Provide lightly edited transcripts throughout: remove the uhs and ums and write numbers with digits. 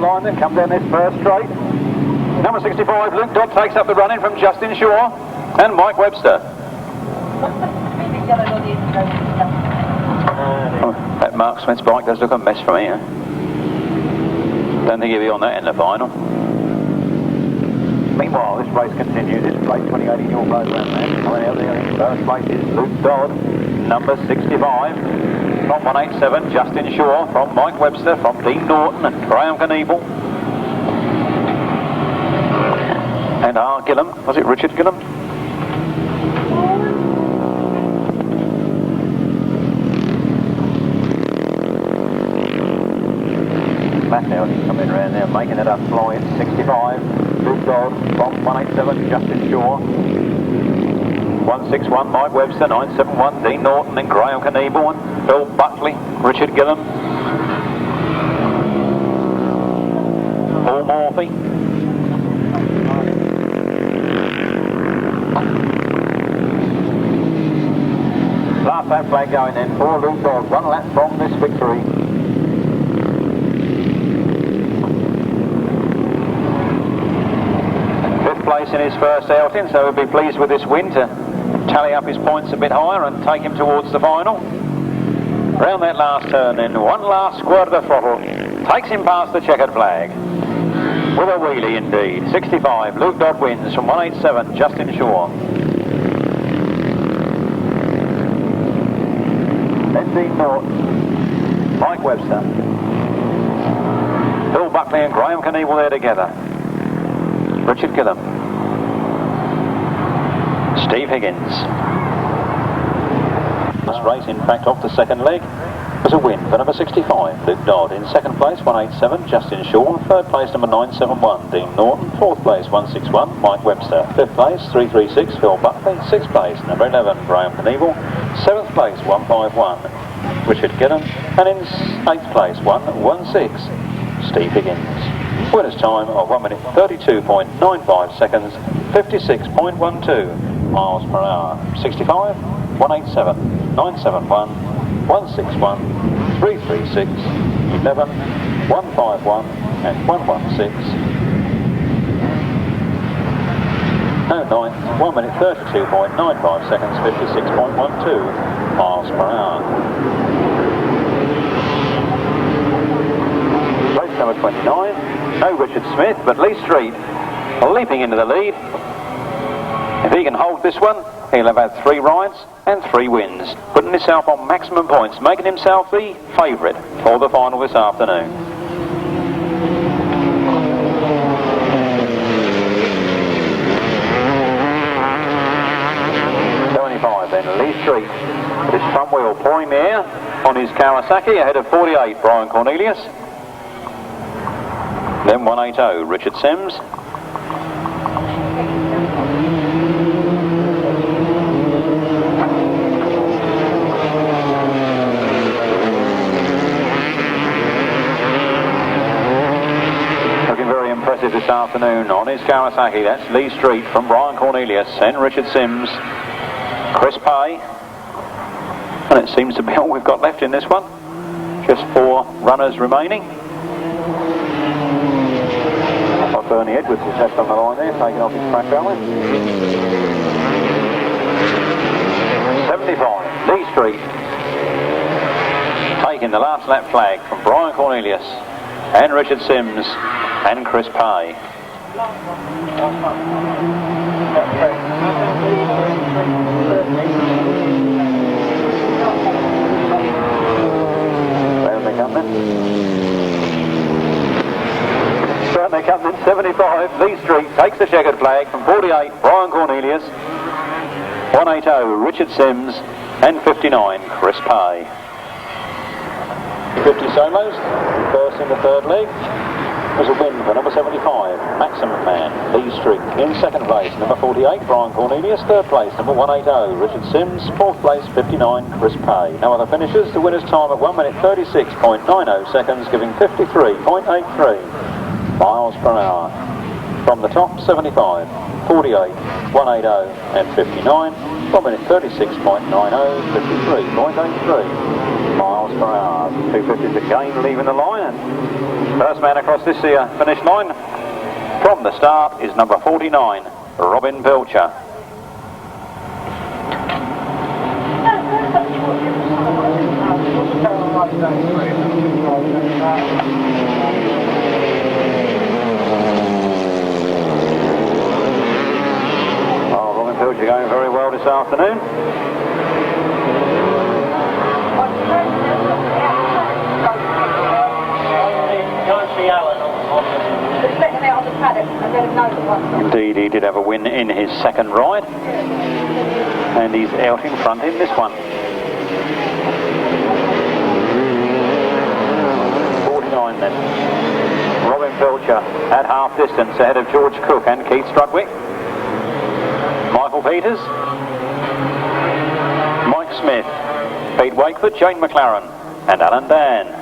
line then, come down this first straight. Number 65, Luke Dodd takes up the run-in from Justin Shaw and Mike Webster. Oh, that Mark Smith's bike does look a mess from here. Don't think he'll be on that in the final. Meanwhile, this race continues. It's place 28 in your programme there. Coming out there in first place is Luke Dodd, number 65. From 187, Justin Shaw. From Mike Webster, from Dean Norton and Graham Knievel. And Gillam. Was it Richard Gillam? Back now, he's coming around there, making it up, flying 65. Luke Dodd from 187, Justin Shaw. 161, Mike Webster, 971, Dean Norton and Graham Knievel and Phil Buckley, Richard Gillam. Paul Morphy. Last lap flag going then for Luke Dodd, 1 lap from this victory. Place in his first outing, so he'll be pleased with this win to tally up his points a bit higher and take him towards the final. Round that last turn then, one last squirt of the throttle, takes him past the checkered flag. With a wheelie indeed. 65, Luke Dodd wins from 187, Justin Shaw. Then Dean Norton, Mike Webster, Phil Buckley and Graham Knievel there together. Richard Gillam, Steve Higgins. This race, in fact, off the second leg was a win for number 65, Luke Dodd. In second place, 187, Justin Shaw. Third place, number 971, Dean Norton. Fourth place, 161, Mike Webster. Fifth place, 336, Phil Buckley. Sixth place, number 11, Graham Knievel. Seventh place, 151, Richard Gillam. And in eighth place, 116, Steve Higgins. Winner's time of 1 minute 32.95 seconds, 56.12 miles per hour. 65, 187, 971, 161, 336, 11, 151 and 116. No ninth, 1 minute 32.95 seconds, 56.12 miles per hour. Race number 29. No Richard Smith, but Lee Street leaping into the lead. If he can hold this one, he'll have had 3 rides and 3 wins, putting himself on maximum points, making himself the favourite for the final this afternoon. Then Lee Street, his front wheel pouring the air on his Kawasaki ahead of 48, Brian Cornelius. Then 180, Richard Sims. Looking very impressive this afternoon on his Kawasaki. That's Lee Street from Brian Cornelius and Richard Sims. Chris Pay. And it seems to be all we've got left in this one. Just 4 runners remaining. Ernie Edwards is left on the line there, taking off his track balance. 75, Lee Street. Taking the last lap flag from Brian Cornelius and Richard Sims and Chris Pay. Round they come then. They come in 75, Lee Street takes the checkered flag from 48, Brian Cornelius, 180, Richard Sims, and 59, Chris Pay. 50 solos, first in the third leg, was a win for number 75, Maximum Man, Lee Street. In second place, number 48, Brian Cornelius. Third place, number 180, Richard Sims. Fourth place, 59, Chris Pay. No other finishers. The winner's time of 1 minute 36.90 seconds, giving 53.83 miles per hour. From the top, 75, 48, 180 and 59. 1 minute 36.90, 53.83 miles per hour. 250s again leaving the line, and first man across this finish line from the start is number 49, Robin Pilcher. Oh, Robin Pilcher going very well this afternoon. Indeed, he did have a win in his second ride, and he's out in front in this one. 49 then. Robin Pilcher at half distance ahead of George Cook and Keith Strudwick. Michael Peters, Mike Smith, Pete Wakeford, Jane McLaren and Alan Dan.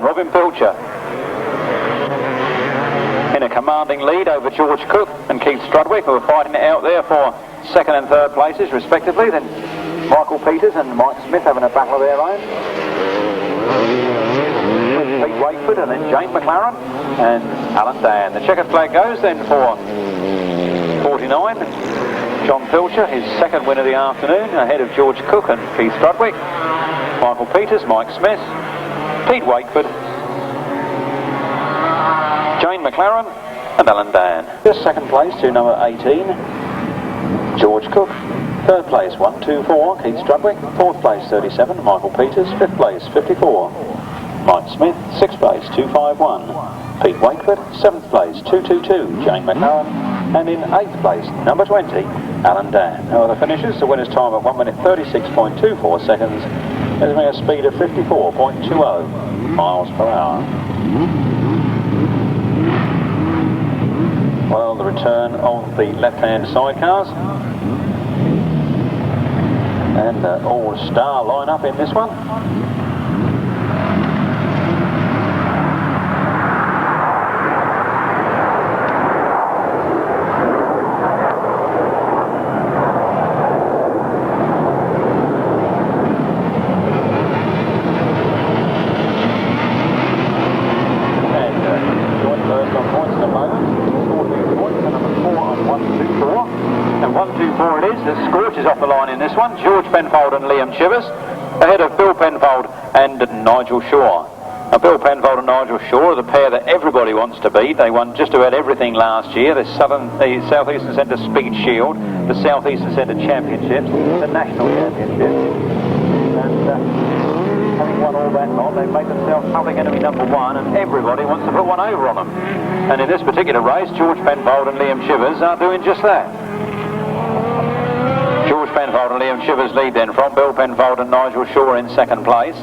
Robin Pilcher in a commanding lead over George Cook and Keith Strudwick, who are fighting it out there for second and third places respectively. Then Michael Peters and Mike Smith having a battle of their own. Pete Wakeford and then Jane McLaren and Alan Dan. The checkered flag goes then for 49. John Pilcher, his second win of the afternoon, ahead of George Cook and Keith Strudwick. Michael Peters, Mike Smith, Pete Wakeford, Jane McLaren and Alan Dan. Just second place to number 18, George Cook. Third place 124, Keith Strudwick. Fourth place 37, Michael Peters. Fifth place 54, Mike Smith. Sixth place 251, Pete Wakeford. Seventh place 222, Jane McLaren. And in eighth place, number 20, Alan Dan. Now the finishers, the winner's time of 1 minute 36.24 seconds. There's a speed of 54.20 miles per hour. Well, the return of the left-hand sidecars. And all-star lineup in this one. Off the line in this one, George Penfold and Liam Chivers, ahead of Bill Penfold and Nigel Shaw. Now, Bill Penfold and Nigel Shaw are the pair that everybody wants to beat. They won just about everything last year, the South Eastern Centre Speed Shield, the South Eastern Centre Championships, the National Championships. And having won all that lot, they've made themselves public enemy number one, and everybody wants to put one over on them. And in this particular race, George Penfold and Liam Chivers are doing just that. George Penfold and Liam Chivers lead then from Bill Penfold and Nigel Shaw in second place.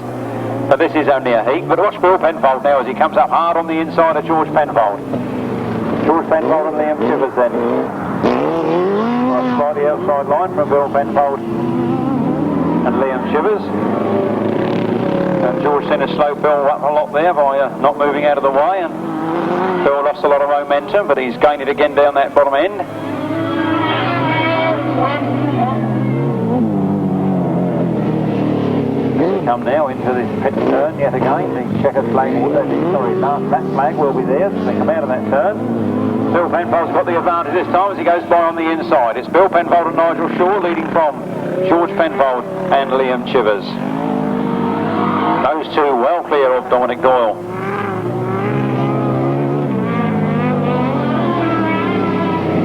But this is only a heat, but watch Bill Penfold now as he comes up hard on the inside of George Penfold. George Penfold and Liam Chivers then. By the outside line from Bill Penfold and Liam Chivers. And George sent a slow Bill up a lot there by not moving out of the way, and Bill lost a lot of momentum, but he's gained it again down that bottom end. Come now into this pit turn yet again. The checkered flag, that flag will be there as they come out of that turn. Bill Penfold's got the advantage this time as he goes by on the inside. It's Bill Penfold and Nigel Shaw leading from George Penfold and Liam Chivers. Those two well clear of Dominic Doyle.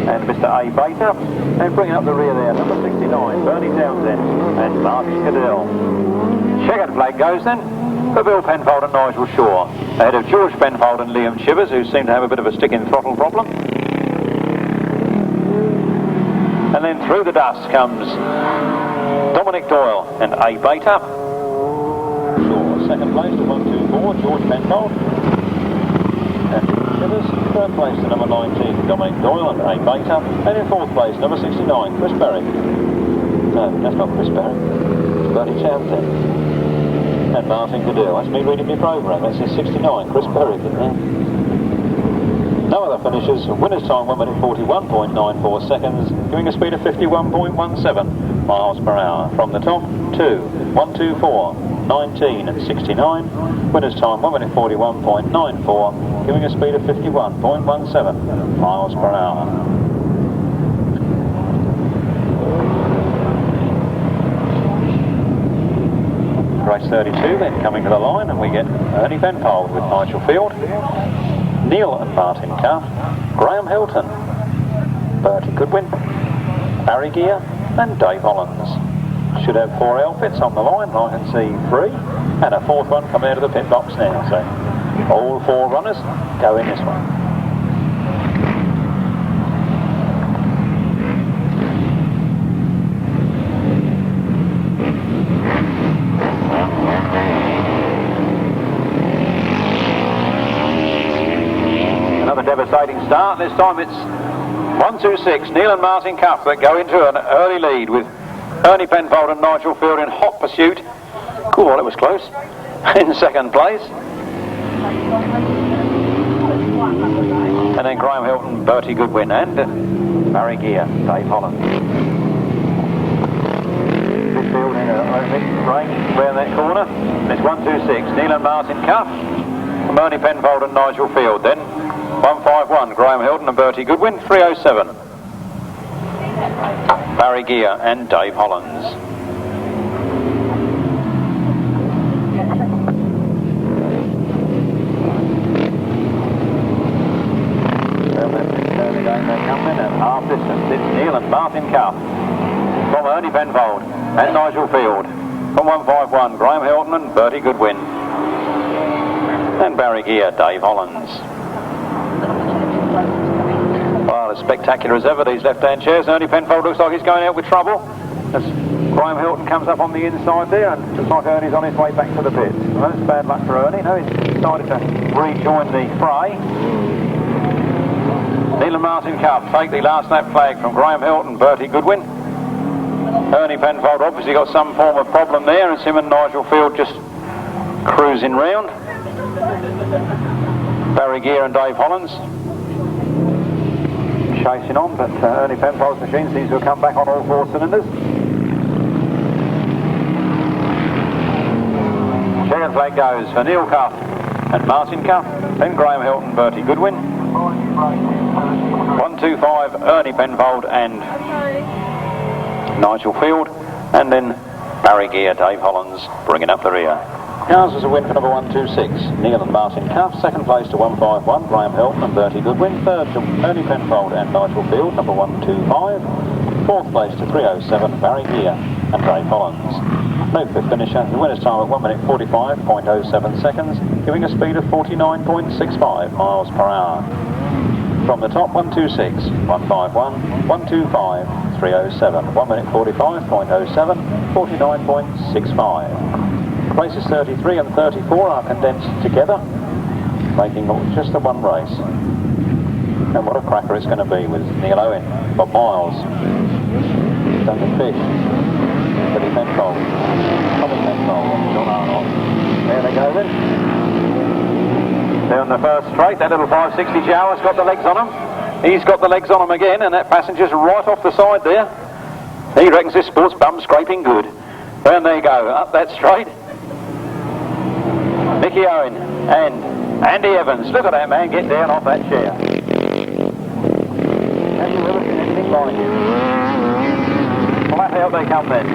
And Mr. A. Baker, and bringing up the rear there, number 69, Bernie Townsend and Mark Cadell. Checkered flag goes then for Bill Penfold and Nigel Shaw, ahead of George Penfold and Liam Chivers, who seem to have a bit of a stick in throttle problem. And then through the dust comes Dominic Doyle and A. Baker. Shaw, second place to 124, George Penfold. And Chivers, third place to number 19, Dominic Doyle and A. Baker. And in fourth place, number 69, Chris Berry. No, that's not Chris Berry. It's Bertie Townsend. And Martin Cadell. That's me reading my programme. That's his 69, Chris Berry, isn't there? No other finishers. Winner's time 1 minute 41.94 seconds, giving a speed of 51.17 miles per hour. From the top, 2, 124, 19 and 69. Winner's time 1 minute 41.94, giving a speed of 51.17 miles per hour. Race 32 then coming to the line, and we get Ernie Penfold with Nigel Field, Neil and Martin Cuff, Graham Hilton, Bertie Goodwin, Barry Gear and Dave Hollins. Should have 4 outfits on the line. I can see 3 and a 4th one coming out of the pit box now. So all 4 runners go in this one. Devastating start. This time it's 1-2-6, Neil and Martin Cuff that go into an early lead with Ernie Penfold and Nigel Field in hot pursuit. Cool, well, it was close. In second place. And then Graham Hilton, Bertie Goodwin and Barry Gear, Dave Holland. Field in a mixed range around that corner. It's 1-2-6, Neil and Martin Cuff from Ernie Penfold and Nigel Field. Then 151, Graham Hilton and Bertie Goodwin, 307. Barry Gear and Dave Hollins. They come in at half distance. It's Neil and Martin Cuff from Ernie Penfold and Nigel Field. From 151, Graham Hilton and Bertie Goodwin. And Barry Gear, Dave Hollins. Well, as spectacular as ever, these left-hand chairs. Ernie Penfold looks like he's going out with trouble as Graham Hilton comes up on the inside there, and looks like Ernie's on his way back to the pits. Well, that's bad luck for Ernie. No, he's decided to rejoin the fray. Neil and Martin Cuff take the last lap flag from Graham Hilton, Bertie Goodwin. Ernie Penfold obviously got some form of problem there, and him and Nigel Field just cruising round. Barry Gear and Dave Hollins chasing on, but Ernie Penfold's machine seems to have come back on all 4 cylinders. Checkered flag goes for Neil Cuff and Martin Cuff, then Graham Hilton, Bertie Goodwin. 125, Ernie Penfold and Nigel Field, and then Barry Gear, Dave Hollins bringing up the rear. Cars was a win for number 126, Neil and Martin Cuff. Second place to 151, Graham Hilton and Bertie Goodwin. Third to Ernie Penfold and Nigel Field, number 125. Fourth place to 307, Barry Gear and Dave Hollins. No fifth finisher. The winner's time at 1 minute 45.07 seconds, giving a speed of 49.65 miles per hour. From the top, 126, 151, 125, 307. 1 minute 45.07, 49.65. Places 33 and 34 are condensed together, making just the one race. And what a cracker it's going to be with Neil Owen, Bob Miles, Duncan Fish, Ernie Penfold, Tommy Penfold, and John Halsey. There they go then. Down the first straight, that little 560 Jaguar's got the legs on him. He's got the legs on him again, and that passenger's right off the side there. He reckons this sport's bum scraping good. And there you go, up that straight. Nicky Owen and Andy Evans. Look at that man get down off that chair. Have you ever seen anything like it? Flat out they come then.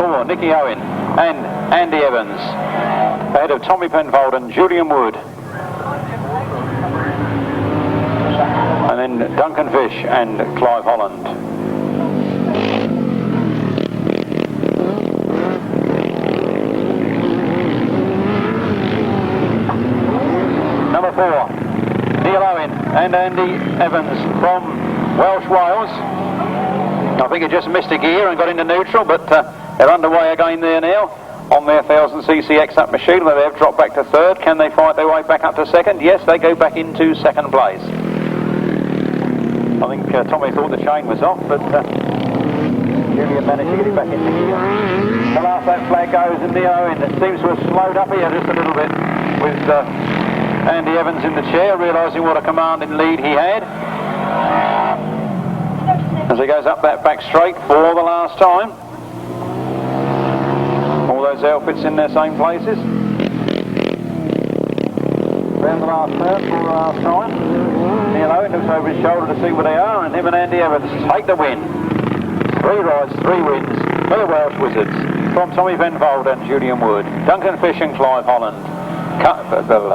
4, Nicky Owen and Andy Evans, ahead of Tommy Penfold and Julian Wood. And then Duncan Fish and Clive Holland. Number 4, Neil Owen and Andy Evans from Welsh, Wales. I think it just missed a gear and got into neutral, but they're underway again there now on their 1000cc X-Up machine, where they've dropped back to third. Can they fight their way back up to second? Yes, they go back into second place. I think think Tommy thought the chain was off, but Julian managed to get it back into gear. The last lap flag goes, and Neil Owen seems to have slowed up here just a little bit with Andy Evans in the chair, realising what a commanding lead he had. As he goes up that back straight for the last time. All those outfits in their same places. Round the last turn for the last time. Neil Owen looks over his shoulder to see where they are, and him and Andy Evans take the win. 3 rides, 3 wins for the Welsh Wizards from Tommy Penfold and Julian Wood, Duncan Fish and Clive Holland,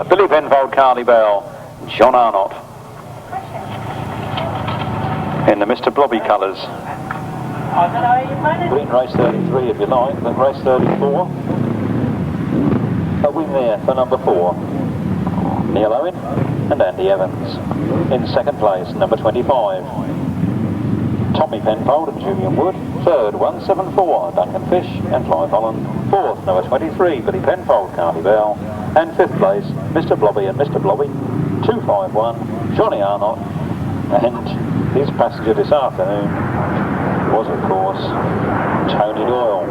Billy Penfold, Carly Bell, John Arnott in the Mr. Blobby colours. Green race 33 if you like, but race 34, a win there for number 4. Neil Owen and Andy Evans. In second place, number 25, Tommy Penfold and Julian Wood. Third, 174, Duncan Fish and Clive Holland. Fourth, number 23, Billy Penfold, Carly Bell. And fifth place, Mr. Blobby and Mr. Blobby. 251, Johnny Arnott. And his passenger this afternoon was, of course, Tony Doyle.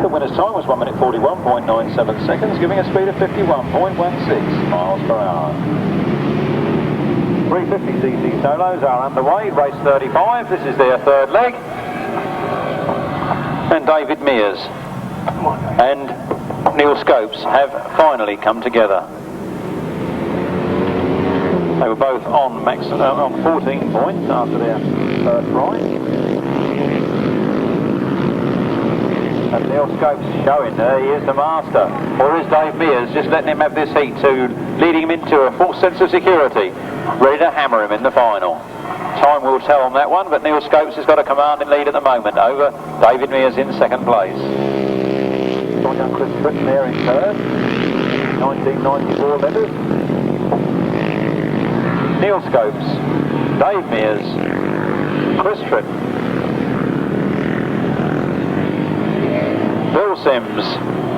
The winner's time was 1 minute 41.97 seconds, giving a speed of 51.16 miles per hour. 350cc solos are underway, race 35, this is their third leg. And David Mears and Neil Scopes have finally come together. They were both on 14 points after their first ride. And Neil Scopes is showing there, he is the master. Or is Dave Mears just letting him have this heat to leading him into a false sense of security, ready to hammer him in the final. Time will tell on that one, but Neil Scopes has got a commanding lead at the moment over David Mears in second place. John Chris Tritton there in third, 1994 letters. Neil Scopes, Dave Mears, Chris Tritton, Bill Sims,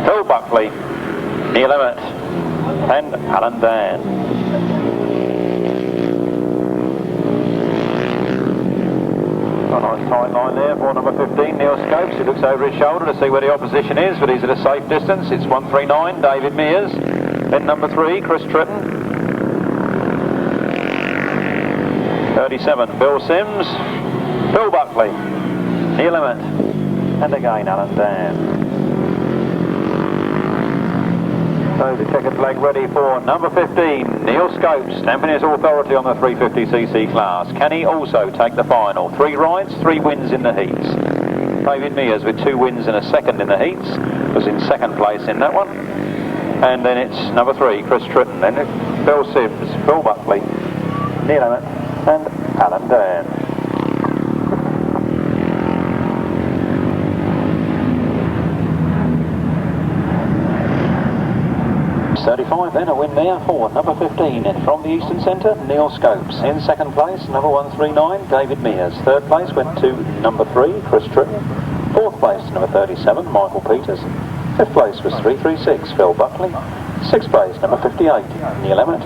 Phil Buckley, Neil Emmett and Alan Dan. A nice tight line there for number 15, Neil Scopes. He looks over his shoulder to see where the opposition is, but he's at a safe distance. It's 139, David Mears. Then number 3, Chris Tritton. 37, Bill Sims, Phil Buckley, Neil Emmett, and again Alan Dan. So the checkered flag ready for number 15, Neil Scopes, stamping his authority on the 350cc class. Can he also take the final? 3 rides, 3 wins in the heats. David Mears with 2 wins and a second in the heats, was in second place in that one. And then it's number 3, Chris Tritton, then Bill Sims, Phil Buckley, Neil Emmett and Alan Dan. 35 then, a win there for number 15 from the Eastern Centre, Neil Scopes. In second place, number 139, David Mears. Third place went to number 3, Chris Tritton. Fourth place, number 37, Michael Peters. Fifth place was 336, Phil Buckley. Sixth place, number 58, Neil Emmett.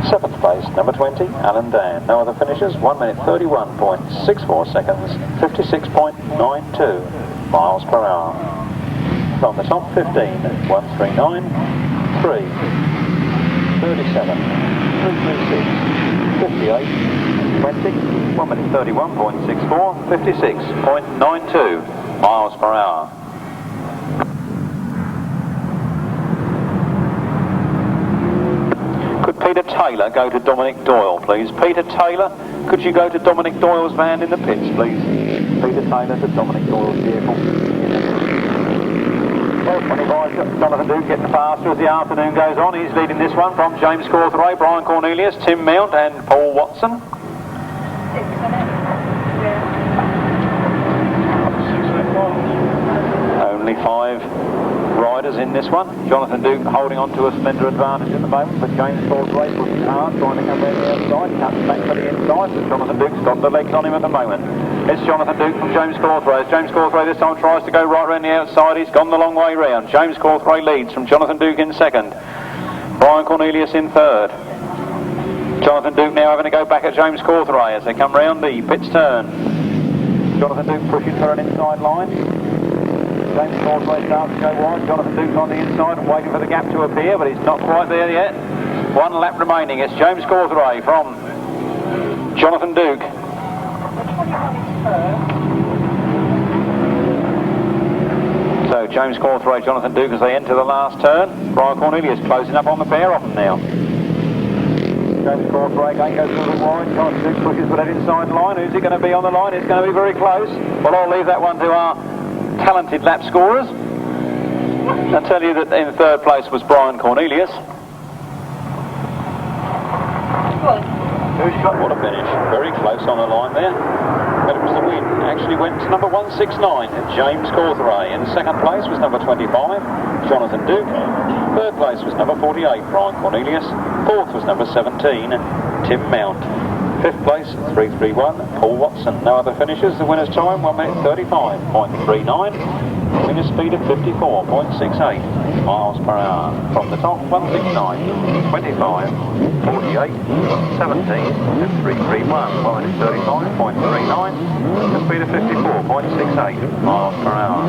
Seventh place, number 20, Alan Dan. No other finishers, 1 minute 31.64 seconds, 56.92 miles per hour. From the top 15, 139, 3, 37, 336, 58, 20, 1 minute 31.64, 56.92 miles per hour. Could Peter Taylor go to Dominic Doyle, please? Peter Taylor, could you go to Dominic Doyle's van in the pits, please? Peter Taylor to Dominic Doyle's vehicle. Well, 25, Jonathan Duke getting faster as the afternoon goes on. He's leading this one from James Cawtheray, Brian Cornelius, Tim Mount and Paul Watson. 6 minutes. Only 5 riders in this one. Jonathan Duke holding on to a slender advantage at the moment, but James Cawtheray pushing hard, trying to come down the outside, cuts back to the inside, but Jonathan Duke's got the legs on him at the moment. It's Jonathan Duke from James Cawtheray. As James Cawtheray this time tries to go right round the outside, he's gone the long way round. James Cawtheray leads from Jonathan Duke in second. Brian Cornelius in third. Jonathan Duke now having to go back at James Cawtheray as they come round the pit's turn. Jonathan Duke pushing for an inside line. James Cawtheray starts to go wide. Jonathan Duke's on the inside and waiting for the gap to appear, but he's not quite there yet. One lap remaining. It's James Cawtheray from Jonathan Duke. So James Cawtheray, Jonathan Duke as they enter the last turn. Brian Cornelius closing up on the pair of them now. James Cawtheray again goes a little wide. Jonathan Duke pushes for that inside line. Who's he going to be on the line? It's going to be very close. Well, I'll leave that one to our talented lap scorers. I'll tell you that in third place was Brian Cornelius. Who's got what a finish? Very close on the line there. But it was the win. Actually went to number 169, James Cawtheray. In second place was number 25, Jonathan Duke. Third place was number 48, Brian Cornelius. Fourth was number 17, Tim Mount. Fifth place, 331, Paul Watson. No other finishes. The winner's time, 1 minute 35.39. Winner speed of 54.68 miles per hour. From the top, 169, 25, 48, 17, and 331. 1 minute 35.39. The speed of 54.68 miles per hour.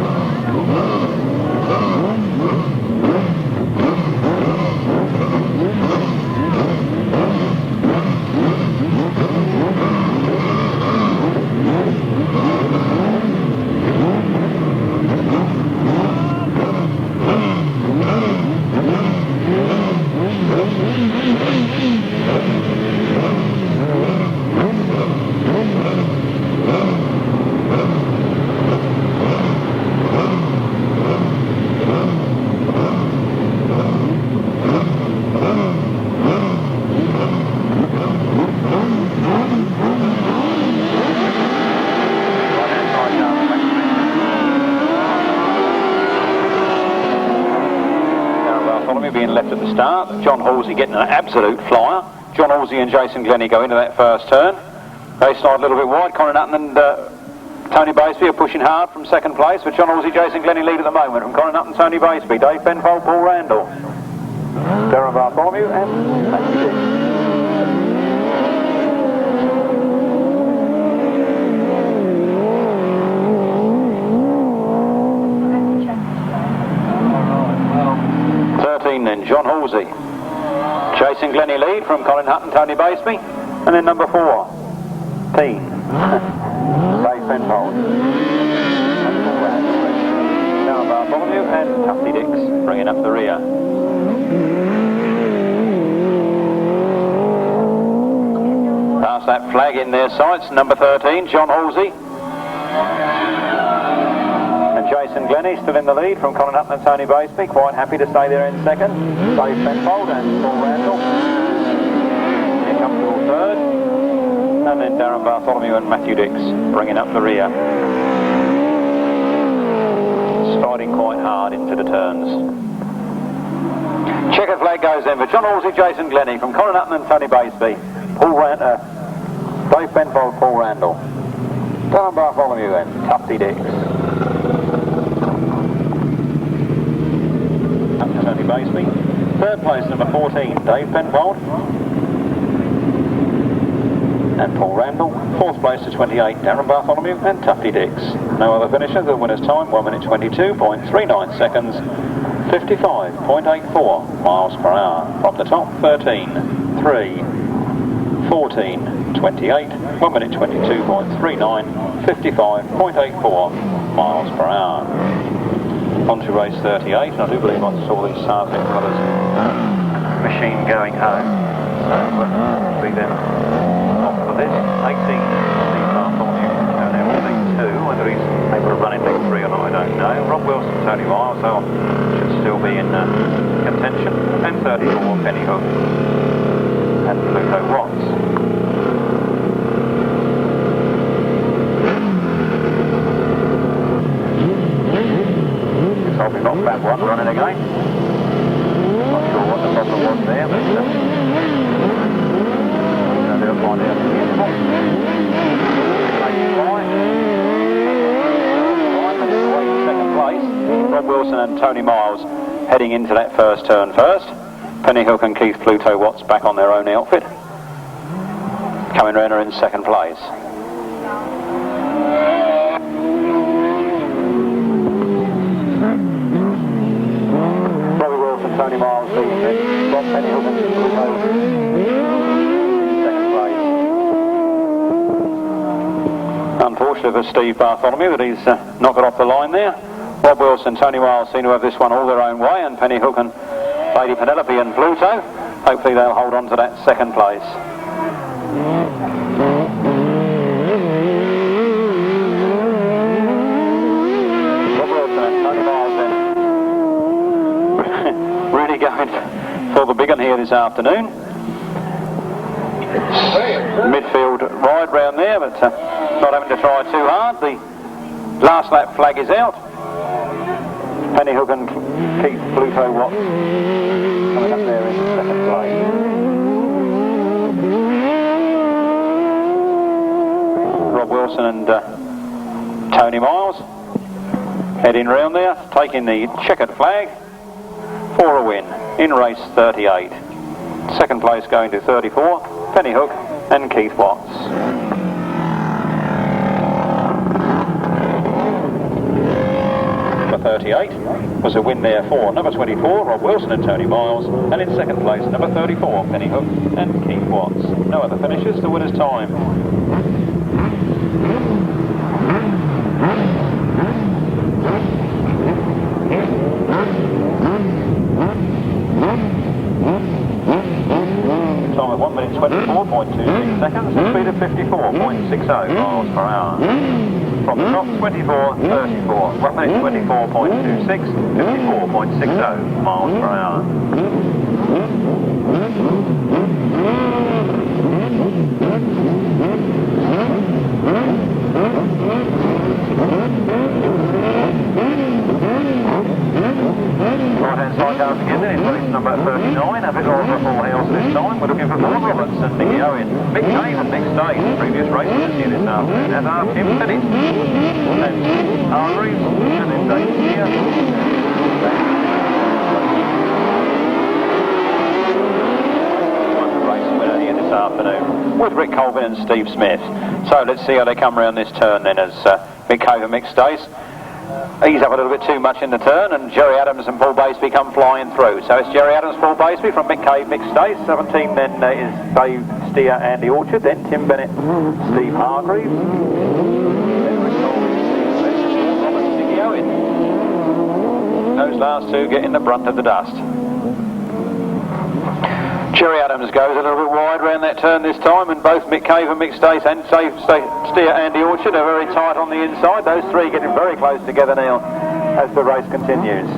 Being left at the start. John Halsey getting an absolute flyer. John Halsey and Jason Glenie go into that first turn. They slide a little bit wide. Conor Nutton and Tony Baseby are pushing hard from second place, but John Halsey, Jason Glenie lead at the moment. From Conor Nutton, Tony Baseby, Dave Penfold, Paul Randall, Darron Bartholomew and Matthew Dick. Then John Halsey. Jason Glenie lead from Colin Hutton, Tony Baseby, and then number 4, Dave Penfold. Now Bartholomew and Tufty Dix bringing up the rear. Past that flag in their sights, number 13, John Halsey. Jason Glenie still in the lead from Colin Hutton and Tony Baseby, quite happy to stay there in second. Dave Penfold and Paul Randall. Here comes to third. And then Darron Bartholomew and Matthew Dix bringing up the rear. Sliding quite hard into the turns. Checker flag goes in for John Halsey, Jason Glenie from Colin Hutton and Tony Baseby. Dave Penfold, Paul Randall. Darron Bartholomew and Tufty Dix. Tony Baseby. Third place, number 14, Dave Penfold and Paul Randall. Fourth place to 28, Darron Bartholomew and Tufty Dix. No other finisher. The winner's time, 1 minute 22.39 seconds, 55.84 miles per hour. From the top, 13, 3, 14, 28, 1 minute 22.39, 55.84 miles per hour. On to race 38, and I do believe I saw the Sergeant Brothers machine going home. So we'll be then off for this. 18, Steve Bartholomew, and now lead 2. Whether he's able to run in league 3 or not, I don't know. Rob Wilson, Tony Miles, so should still be in contention. And 34, Penny Hook and Pluto Watts. We've got that one running again. Not sure what the problem was there, but they'll find out. Second place, Rob Wilson and Tony Miles heading into that first turn first. Penny Hook and Keith Pluto Watts back on their own outfit. coming round her in second place. Tony Miles leading it. Bob Penny Higgins second place. Unfortunate for Steve Bartholomew that he's not got off the line there. Bob Wilson, Tony Miles seem to have this one all their own way, and Penny Hook and Lady Penelope and Pluto. Hopefully they'll hold on to that second place. Bob Wilson and Tony Miles then. Really going for the big one here this afternoon. Midfield ride round there, but not having to try too hard. The last lap flag is out. Penny Hook and Keith Pluto Watts coming up there in second place. Rob Wilson and Tony Miles heading round there, taking the checkered flag for a win in race 38. Second place going to 34, Penny Hook and Keith Watts. Number 38 was a win there for number 24, Rob Wilson and Tony Miles, and in second place number 34, Penny Hook and Keith Watts. No other finishes, the winner's time. Time of 1 minute 24.26 seconds, speed of 54.60 miles per hour. From the top, 24.34, 1 minute 24.26, 54.60 miles per hour. Right-hand Sidecars again then, in race number 39, a bit more for Paul Hales this time. We're looking for Vaughan Roberts and Nicky Owen. Mick Cave and Nick Staines, previous races this year this afternoon, as are Tim Bennett and Hargreaves, and then Dave here. The race winner here this afternoon with Rick Colvin and Steve Smith. So let's see how they come around this turn then, as Mick Cave and Mick Staines ease up a little bit too much in the turn, and Jerry Adams and Paul Baseby come flying through. So it's Jerry Adams, Paul Baseby from Mick Cave, Mick Staines. 17 then is Dave Steer, Andy Orchard, then Tim Bennett, Steve Hargreaves, then Rick Colvin, Steve Smith, Robert Nicky Owen. Those last two getting the brunt of the dust. Jerry Adams goes a little bit wide round that turn this time, and both Mick Cave and Mick Staines and Steer Andy Orchard are very tight on the inside. Those three getting very close together now as the race continues.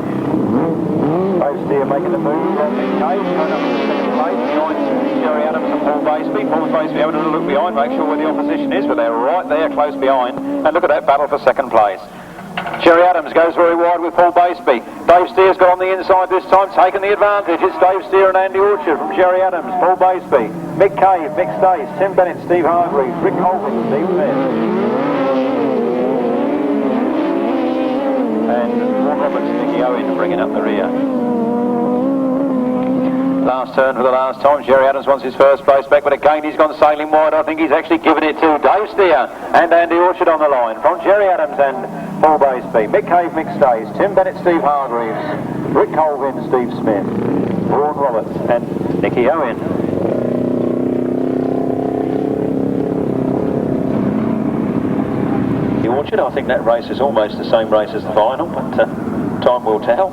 Both Steer making the move from Mick Cave, going up to the second place behind Jerry Adams and Paul Baseby. Paul Baseby having a little look behind, make sure where the opposition is, but they're right there close behind, and look at that battle for second place. Jerry Adams goes very wide with Paul Baseby. Dave Steer's got on the inside this time, taking the advantage. It's Dave Steer and Andy Orchard from Jerry Adams, Paul Baseby, Mick Cave, Mick Staines, Tim Bennett, Steve Hargreaves, Rick Colvin, Steve Smith. And Vaughan Roberts, Nicky Owen bringing up the rear. Last turn for the last time. Jerry Adams wants his first place back, but again he's gone sailing wide. I think he's actually given it to Dave Steer and Andy Orchard on the line from Jerry Adams and Paul Baseby, Mick Cave, Mick Staines, Tim Bennett, Steve Hargreaves, Rick Colvin, Steve Smith, Vaughan Roberts and Nicky Owen. The Orchard, I think that race is almost the same race as the final, but time will tell.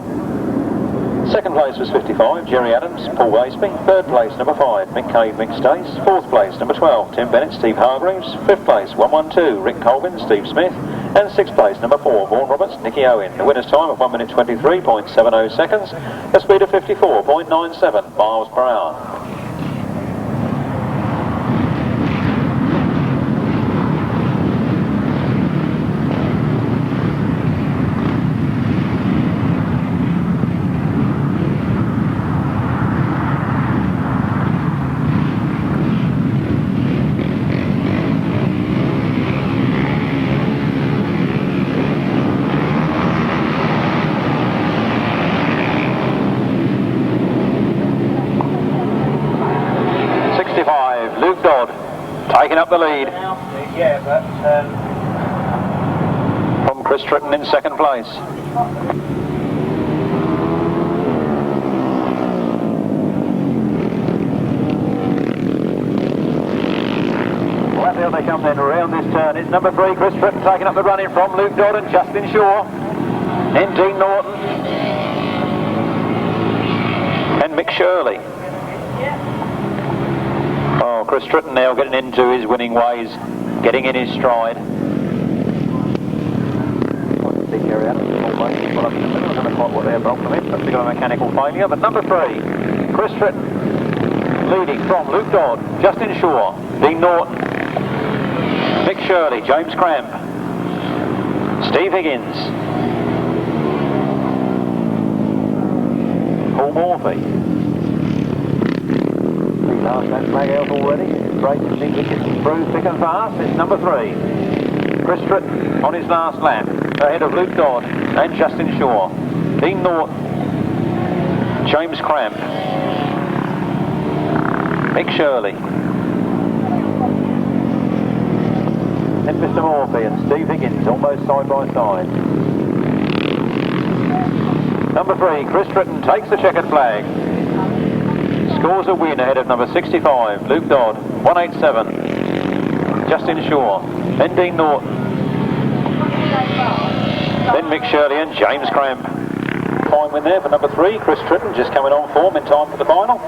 Second place was 55, Jerry Adams, Paul Baseby. Third place, number 5, Mick Cave, Mick Staines. Fourth place, number 12, Tim Bennett, Steve Hargreaves. Fifth place, 112, Rick Colvin, Steve Smith. And sixth place, number 4, Vaughan Roberts, Nicky Owen. The winner's time of 1 minute 23.70 seconds, a speed of 54.97 miles per hour. up the lead. Yeah, but... From Chris Tritton in second place. Well, here they come then around this turn. It's number 3, Chris Tritton taking up the running from Luke Dodd and Justin Shaw. Then Dean Norton. And Mick Shirley. Oh, Chris Tritton now getting into his winning ways, getting in his stride. Big area out, almost well up in the middle. I don't know quite what their problem is, but they've got a mechanical failure. But number 3, Chris Tritton, leading from Luke Dodd, Justin Shaw, Dean Norton, Mick Shirley, James Cramp, Steve Higgins, Paul Morphy. The last that flag out already. Great to think it gets through thick and fast. It's number 3. Chris Tritton on his last lap, ahead of Luke Dodd and Justin Shaw. Dean Norton, James Cramp, Mick Shirley, and Mr. Morphy and Steve Higgins almost side by side. Number 3, Chris Tritton takes the checkered flag. Scores a win ahead of number 65, Luke Dodd, 187. Justin Shaw, then Dean Norton, then Mick Shirley and James Cramp. Fine win there for number 3, Chris Tritton, just coming on form in time for the final.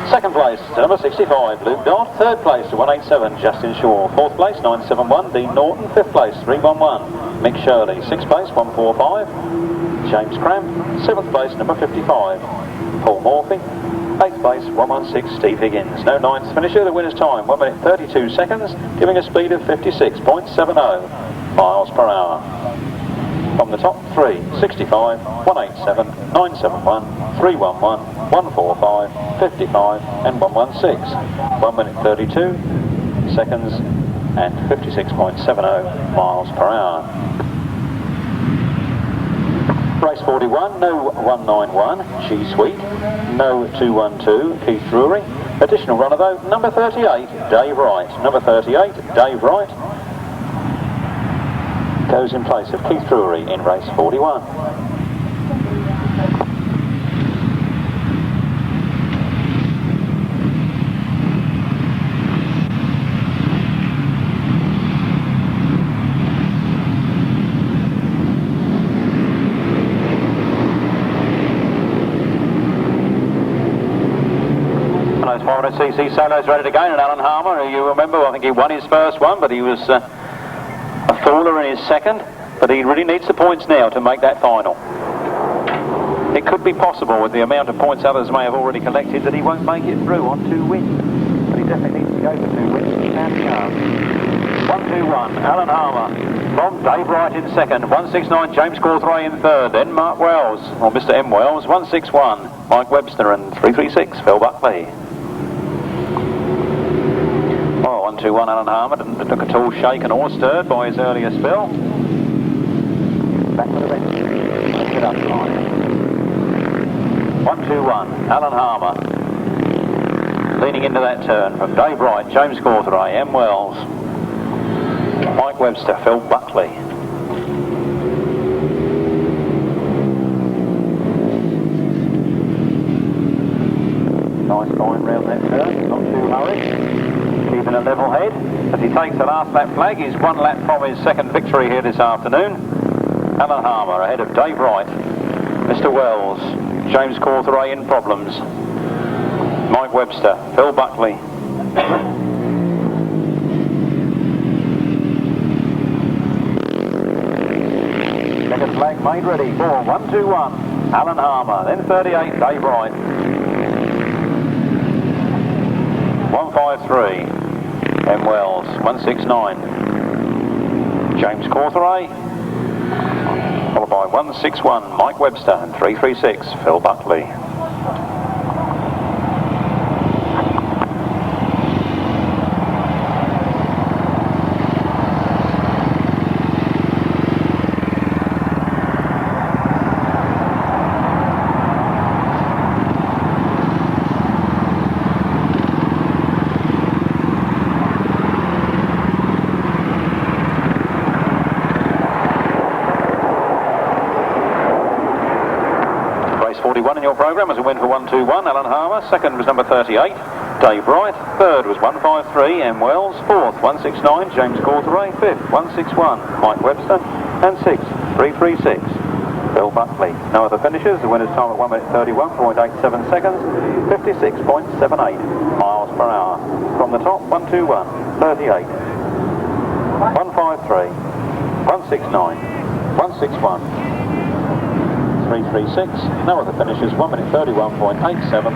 Second place, number 65, Luke Dodd. Third place, 187, Justin Shaw. Fourth place, 971, Dean Norton. Fifth place, 311, Mick Shirley. Sixth place, 145, James Cramp. Seventh place, number 55, Paul Morphy. Eighth place, 116, Steve Higgins. No ninth finisher. The winner's time, 1 minute 32 seconds, giving a speed of 56.70 miles per hour. From the top 3, 65, 187, 971, 311, 145, 55 and 116. 1 minute 32 seconds and 56.70 miles per hour. Race 41, no 191, G Sweet, no 212, Keith Drury. Additional runner though, number 38, Dave Wright. Number 38, Dave Wright, goes in place of Keith Drury in race 41. Those 500cc solos ready to go, and Alan Harmer, who you remember, I think he won his first one, but he was a faller in his second, but he really needs the points now to make that final. It could be possible with the amount of points others may have already collected that he won't make it through on 2 wins, but he definitely needs to go for 2 wins. He can. 121, Alan Harmer from Dave Wright in second, 169, James Cawtheray in third, then Mark Wells, or Mr. M. Wells, 161, Mike Webster, and 336, Phil Buckley. 121, Alan Harmer didn't look at all shaken or stirred by his earlier spell. Back to the bench. Get up, 121, Alan Harmer. Leaning into that turn from Dave Wright, James Cawtheray, M. Wells, Mike Webster, Phil Buckley. Nice line round that turn, not too hurried. Keeping a level head as he takes the last lap flag. He's 1 lap from his second victory here this afternoon. Alan Harmer ahead of Dave Wright, Mr. Wells, James Cawtheray in problems, Mike Webster, Phil Buckley. Second flag made ready for 121, Alan Harmer, then 38, Dave Wright. 153, M. Wells, 169, James Cawtheray, followed by 161, Mike Webster, and 336, Phil Buckley. your programme as a win for 121, Alan Harmer. Second was number 38, Dave Wright. Third was 153, M. Wells. Fourth, 169, James Cawtheray. Fifth, 161, Mike Webster. And sixth, 336, Bill Buckley. No other finishes. The winner's time at 1 minute 31.87 seconds, 56.78 miles per hour. From the top, 121, 38, 153, 169, 161, 336. No other finishes. 1 minute 31.87,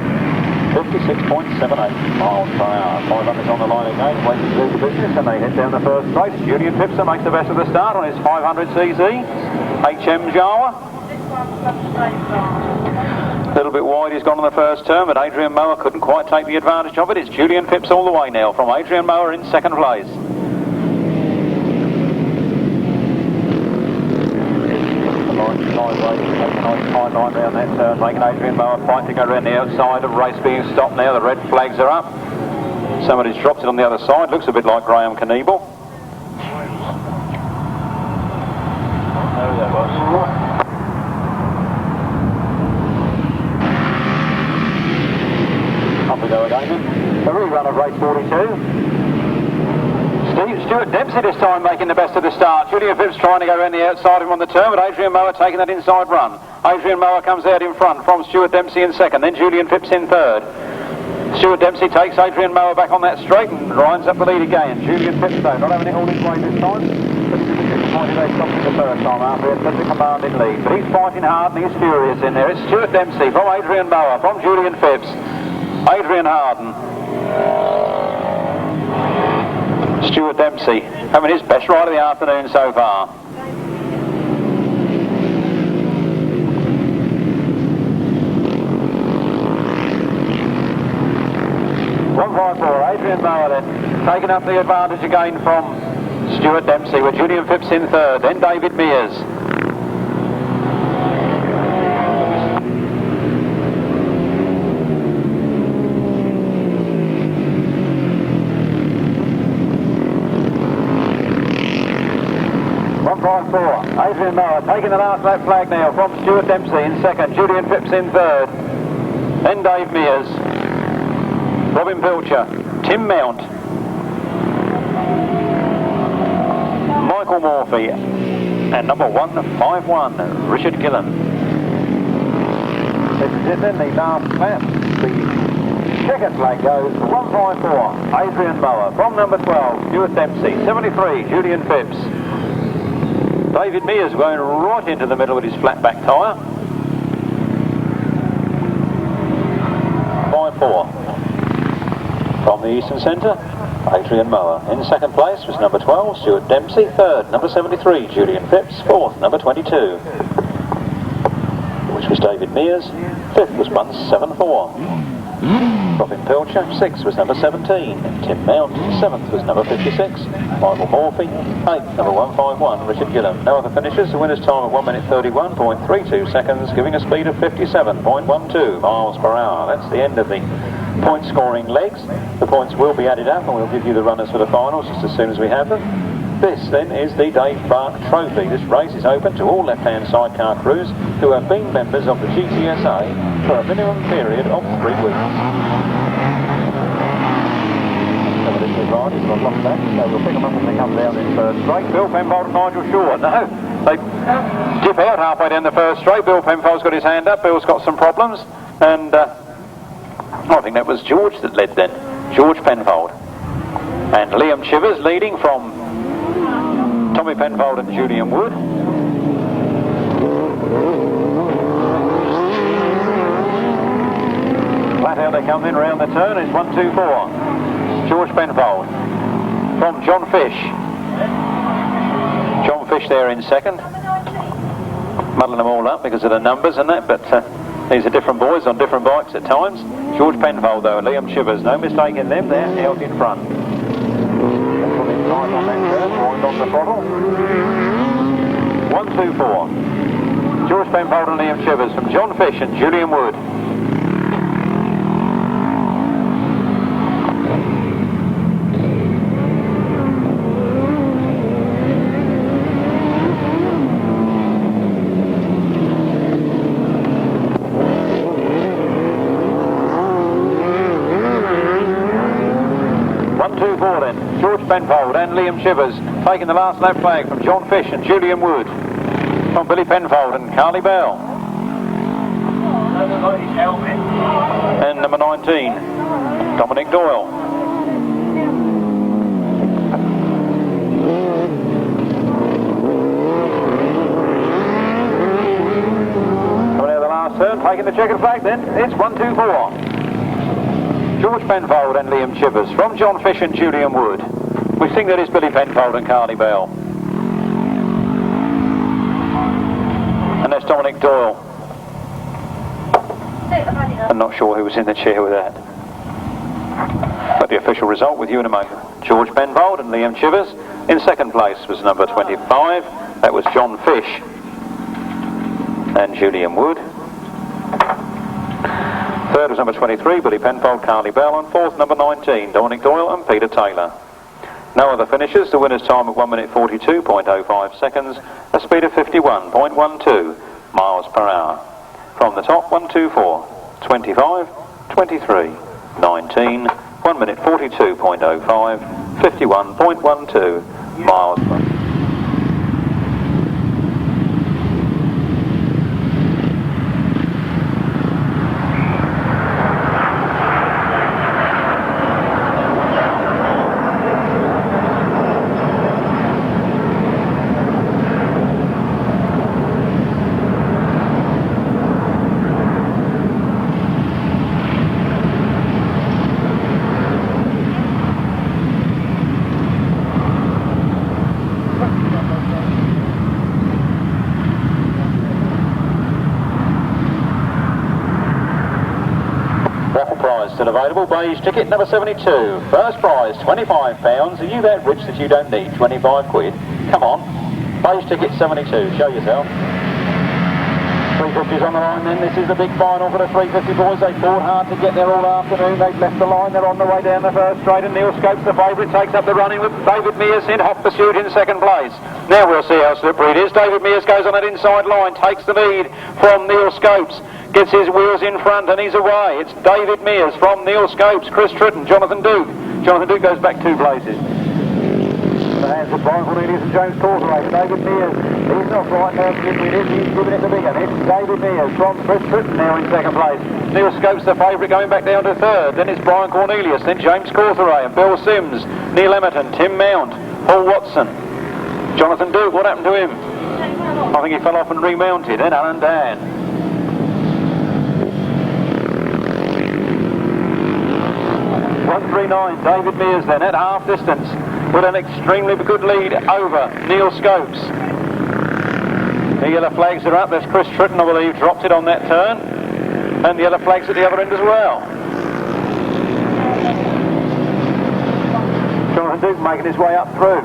56.78 miles per hour. 500's on the line again, waiting to do the business, and they head down the first place. Julian Phipps makes the best of the start on his 500cc. HM Jawa. A little bit wide he's gone on the first turn, but Adrian Mower couldn't quite take the advantage of it. It's Julian Phipps all the way now from Adrian Mower in second place. High line down that turn, making Adrian Mower fight to go around the outside. The race being stopped now, the red flags are up. Somebody's dropped it on the other side, looks a bit like Graham Knievel. There that was. Up we go again then. A rerun of race 42. Stuart Dempsey this time making the best of the start. Julian Phipps trying to go around the outside of him on the turn, but Adrian Mower taking that inside run. Adrian Mower comes out in front from Stuart Dempsey in second, then Julian Phipps in third. Stuart Dempsey takes Adrian Mower back on that straight and winds up the lead again. Julian Phipps though, not having it all his way this time. But disappointed they stopped him the first time after he had such a commanding lead. But he's fighting hard and he's furious in there. It's Stuart Dempsey from Adrian Mower, from Julian Phipps. Adrian Harden. Stuart Dempsey having his best ride of the afternoon so far. 154, Adrian Mower then taking up the advantage again from Stuart Dempsey with Julian Phipps in third, then David Mears. Adrian Mower taking the last lap flag now from Stuart Dempsey in second, Julian Phipps in third, then Dave Mears, Robin Pilcher, Tim Mount, Michael Morphy, and number 151, Richard Gillen. This is it then, the last lap. The second flag goes 154, Adrian Mower, from number 12, Stuart Dempsey, 73, Julian Phipps. David Mears going right into the middle with his flat back tyre. 5-4. From the eastern centre, Adrian Mower. In second place was number 12, Stuart Dempsey. Third, number 73, Julian Phipps. Fourth, number 22, which was David Mears. Fifth was 174. Robin Pilcher. Sixth was number 17, Tim Mount. Seventh was number 56, Michael Morphy. Eighth, number 151, Richard Gillen. No other finishes. The winner's time at 1 minute 31.32 seconds, giving a speed of 57.12 miles per hour. That's the end of the point scoring legs. The points will be added up and we'll give you the runners for the finals just as soon as we have them. This then is the Dave Bark Trophy. This race is open to all left-hand sidecar crews who have been members of the GTSA for a minimum period of 3 weeks. Right, he's got lost back, so we'll pick them up when they come down this first straight. Bill Penfold and Nigel Shaw. No, they dip out halfway down the first straight. Bill Penfold's got his hand up. Bill's got some problems, and I think that was George that led then. George Penfold. And Liam Chivers leading from Tommy Penfold and Julian Wood. Flat out they come in round the turn. It's 1-2-4. George Penfold from John Fish. John Fish there in second. Muddling them all up because of the numbers and that, but these are different boys on different bikes at times. George Penfold though, and Liam Chivers, no mistake in them, they're out in front. On that turn, wind on the throttle. 1-2-4. George Penfold and Liam Chivers from John Fish and Julian Wood. George Penfold and Liam Chivers taking the last lap flag from John Fish and Julian Wood. From Billy Penfold and Carly Bell. And number 19, Dominic Doyle. Coming out of the last turn, taking the checkered flag then, it's 1, 2, 4. George Penfold and Liam Chivers from John Fish and Julian Wood. We think that is Billy Penfold and Carly Bell. And that's Dominic Doyle. I'm not sure who was in the chair with that. But the official result with you in a moment. George Penfold and Liam Chivers. In second place was number 25. That was John Fish and Julian Wood. Third was number 23, Billy Penfold, Carly Bell. And fourth, number 19, Dominic Doyle and Peter Taylor. No other finishes. The winner's time of 1 minute 42.05 seconds, a speed of 51.12 miles per hour. From the top, 1, 2, 4, 25, 23, 19, 1 minute 42.05, 51.12 miles per hour. Still available, beige ticket number 72. First prize, £25. Are you that rich that you don't need 25 quid? Come on. Beige ticket 72, show yourself. 350's on the line then. This is the big final for the 350 boys. They fought hard to get there all afternoon. They've left the line. They're on the way down the first straight, and Neil Scopes, the favourite, takes up the running with David Mears in hot pursuit in second place. Now we'll see how slippery it is. David Mears goes on that inside line, takes the lead from Neil Scopes. Gets his wheels in front and he's away. It's David Mears from Neil Scopes, Chris Tritton, Jonathan Duke. Jonathan Duke goes back 2 places. The hands of Brian Cornelius and James Cawtheray. David Mears, he's not frightened of it, he's giving it the big one. It's David Mears from Chris Tritton now in second place. Neil Scopes the favourite going back down to third. Then it's Brian Cornelius, then James Cawtheray and Bill Sims, Neil Emerton, Tim Mount, Paul Watson. Jonathan Duke, what happened to him? I think he fell off and remounted. Then Alan Dan. 139, David Mears then at half distance with an extremely good lead over Neil Scopes. The yellow flags are up. There's Chris Tritton, I believe, dropped it on that turn. And the yellow flags at the other end as well. Jonathan Duke making his way up through.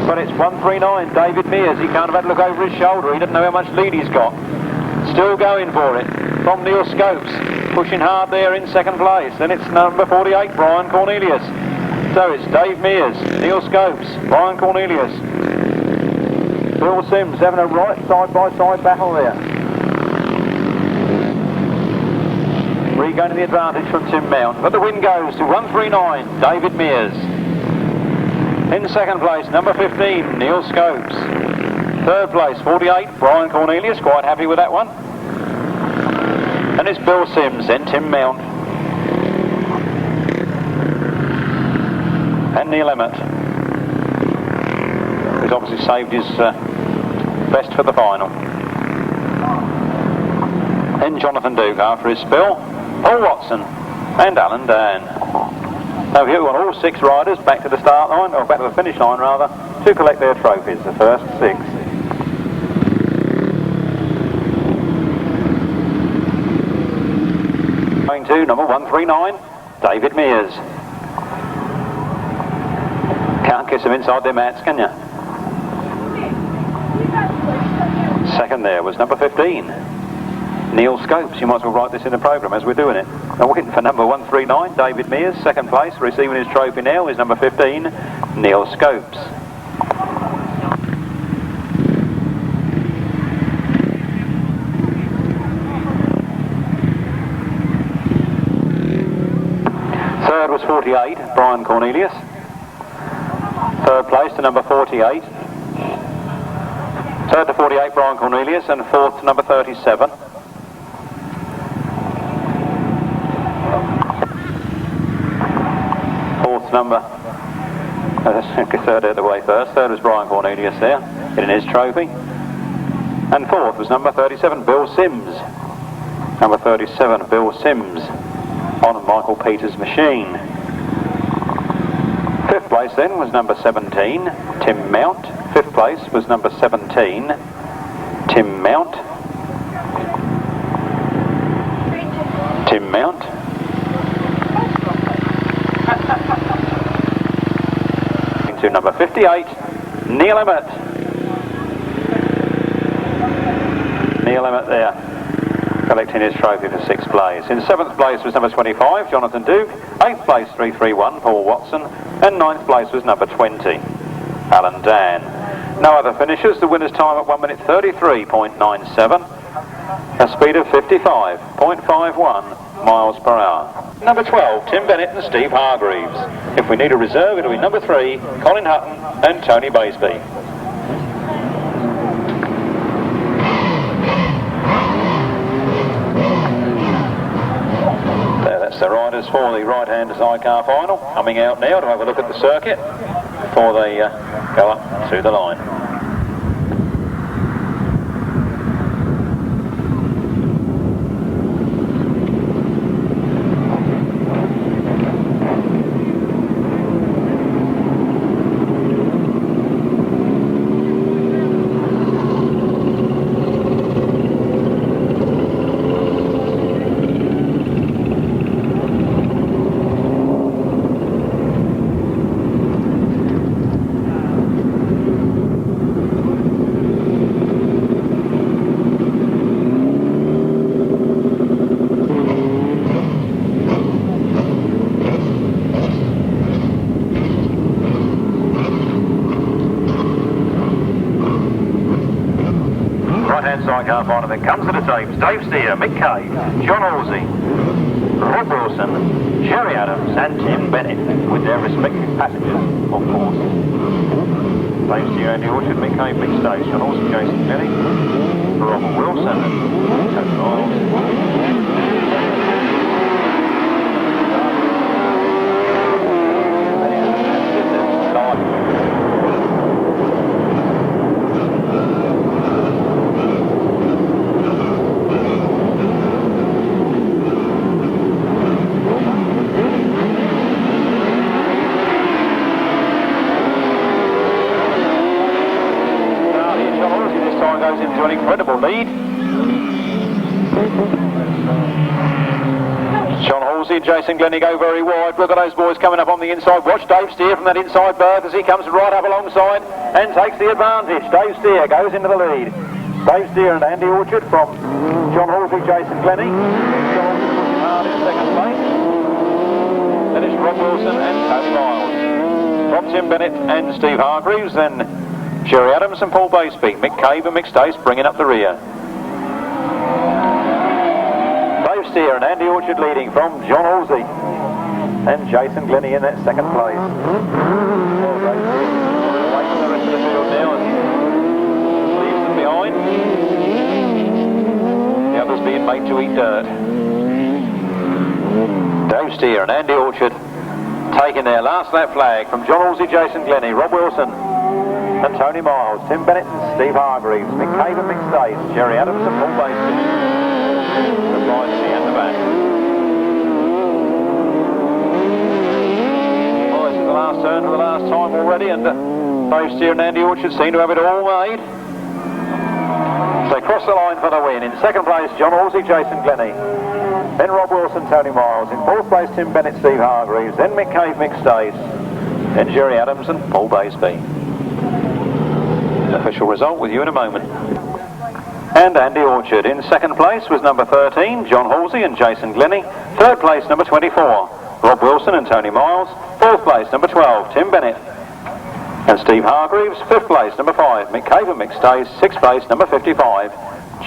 But it's 139, David Mears. He can't have had to look over his shoulder. He doesn't know how much lead he's got. Still going for it from Neil Scopes. Pushing hard there in second place. Then it's number 48, Brian Cornelius. So it's Dave Mears, Neil Scopes, Brian Cornelius. Bill Sims having a right side-by-side battle there. Regaining the advantage from Tim Mount. But the win goes to 139, David Mears. In second place, number 15, Neil Scopes. Third place, 48, Brian Cornelius. Quite happy with that one. And it's Bill Sims, then Tim Mount. And Neil Emmett, who's obviously saved his best for the final. Then Jonathan Duke after his spill, Paul Watson and Alan Dan. Now here we want all 6 riders back to the start line, or back to the finish line rather, to collect their trophies, the first 6. Going to number 139, David Mears. Can't kiss them inside their mats, can you? Second there was number 15, Neil Scopes. You might as well write this in the programme as we're doing it. Now waiting for number 139, David Mears. Second place, receiving his trophy now, is number 15, Neil Scopes. Third was 48, 48, Brian Cornelius. Third place to number 48. Third to 48, Brian Cornelius, and fourth to number 37. Fourth number, third out of the way first. Third was Brian Cornelius there, getting his trophy. And fourth was number 37, Bill Sims. Number 37, Bill Sims, on Michael Peters' machine. Fifth place then was number 17, Tim Mount. Fifth place was number 17, Tim Mount. Tim Mount. Into number 58, Neil Emmett. Neil Emmett there, collecting his trophy for sixth place. In seventh place was number 25, Jonathan Duke. Eighth place, 331, Paul Watson. And ninth place was number 20, Alan Dan. No other finishers. The winner's time at 1 minute 33.97, a speed of 55.51 miles per hour. Number 12, Tim Bennett and Steve Hargreaves. If we need a reserve, it'll be number 3, Colin Hutton and Tony Baseby. The riders for the right-hand sidecar final coming out now to have a look at the circuit before they go up to the line. Sidecar final that comes to the tapes. Dave Steer, Mick Cave, John Halsey, Rob Wilson, Jerry Adams and Tim Bennett with their respective passengers, of course. Dave Steer, Andy Orchard, Mick Cave, Mick Stage, John Halsey, Jason Bennett, Rob Wilson and Tony Miles. Into an incredible lead. John Halsey and Jason Glenie go very wide. Look at those boys coming up on the inside. Watch Dave Steer from that inside berth as he comes right up alongside and takes the advantage. Dave Steer goes into the lead. Dave Steer and Andy Orchard from John Halsey, Jason Glenie. John Halsey pushing hard in second place. Then it's Rob Wilson and Tony Miles. From Tim Bennett and Steve Hargreaves, then Jerry Adams and Paul Baseby. Mick Cave and Mick Stace bringing up the rear. Dave Steer and Andy Orchard leading from John Halsey and Jason Glenie in that second place. Well, Dave Steer away from the rest of the field now and leaves them behind. The others being made to eat dirt. Dave Steer and Andy Orchard taking their last lap flag from John Halsey, Jason Glenie, Rob Wilson and Tony Miles, Tim Bennett and Steve Hargreaves, Mick Cave and Mick Stace, Jerry Adams and Paul Baseby. The line at the end of the back. Well, this is the last turn for the last time already, and Dave Steer and Andy Orchard seem to have it all made. So they cross the line for the win. In second place, John Halsey, Jason Glenie. Then Rob Wilson, Tony Miles. In fourth place, Tim Bennett, Steve Hargreaves. Then Mick Cave, Mick Stace. Then Jerry Adams and Paul Baseby. Official result with you in a moment. And Andy Orchard. In second place was number 13, John Halsey and Jason Glenie. Third place, number 24, Rob Wilson and Tony Miles. Fourth place, number 12, Tim Bennett and Steve Hargreaves. Fifth place, number 5, Mick Cave and Mick Stace. Sixth place, number 55,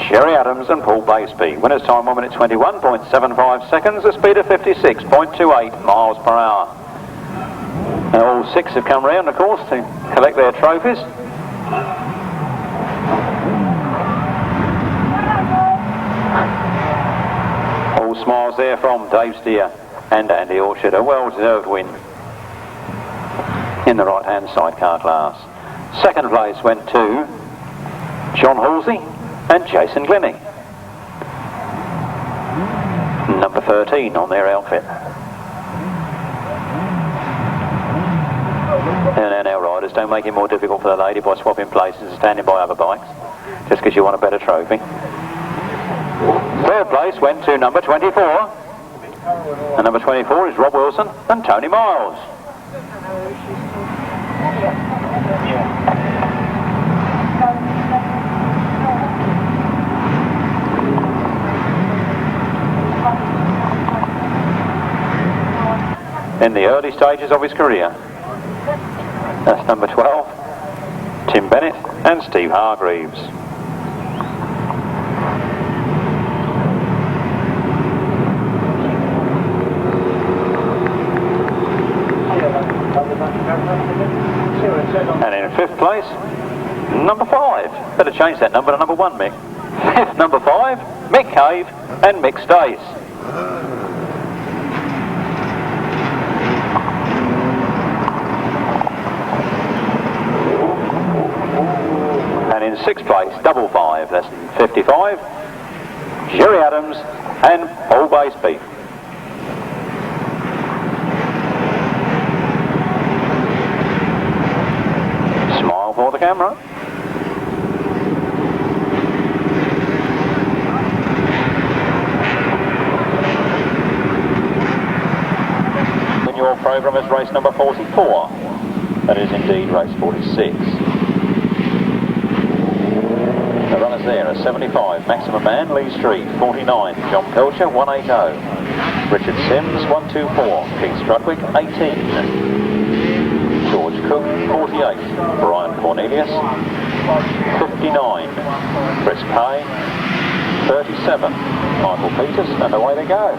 Jerry Adams and Paul Baseby. Winner's time 1 minute 21.75 seconds, a speed of 56.28 miles per hour. All 6 have come round, of course, to collect their trophies. All smiles there from Dave Steer and Andy Orchard. A well-deserved win in the right-hand sidecar class. Second place went to John Halsey and Jason Glenie. Number 13 on their outfit. And our riders, don't make it more difficult for the lady by swapping places and standing by other bikes, just because you want a better trophy. Third place went to number 24. And number 24 is Rob Wilson and Tony Miles. In the early stages of his career. That's number 12, Tim Bennett and Steve Hargreaves. And in 5th place, number 5. Better change that number to number 1, Mick. 5th, number 5, Mick Cave and Mick Stace. And in 6th place, double 5, that's 55, Jerry Adams and Paul Basebeef. Smile for the camera. In your programme is race number 44. That is indeed race 46. The runners there are 75, Maximum Man, Lee Street, 49, John Pilcher, 180, Richard Sims, 124, King Strudwick, 18, George Cook, 48, Brian Cornelius, 59, Chris Pay, 37, Michael Peters, and away they go. I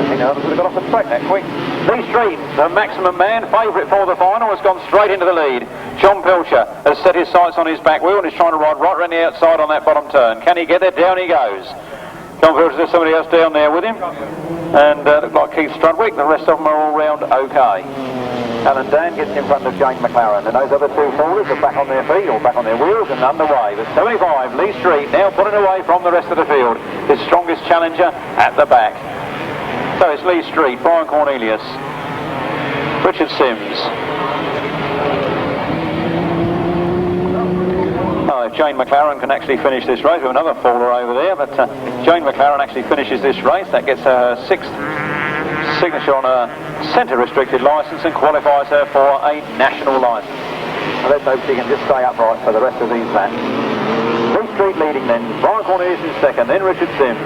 think the others would have got off the track that quick. Lee Street, the Maximum Man, favourite for the final, has gone straight into the lead. John Pilcher has set his sights on his back wheel and is trying to ride right around the outside on that bottom turn. Can he get there? Down he goes. John Pilcher, there's somebody else down there with him. And looks like Keith Strudwick. The rest of them are all round okay. Alan Dan gets in front of Jane McLaren, and those other 2 fallers are back on their feet, or back on their wheels and underway. But 75, Lee Street, now pulling away from the rest of the field. His strongest challenger at the back. So it's Lee Street, Brian Cornelius, Richard Sims. Oh, if Jane McLaren can actually finish this race, we have another faller over there, but Jane McLaren actually finishes this race. That gets her 6th signature on a centre restricted licence and qualifies her for a national licence. So let's hope she can just stay upright for the rest of these laps. Lee Street leading then, Brian Cornelius in 2nd, then Richard Sims.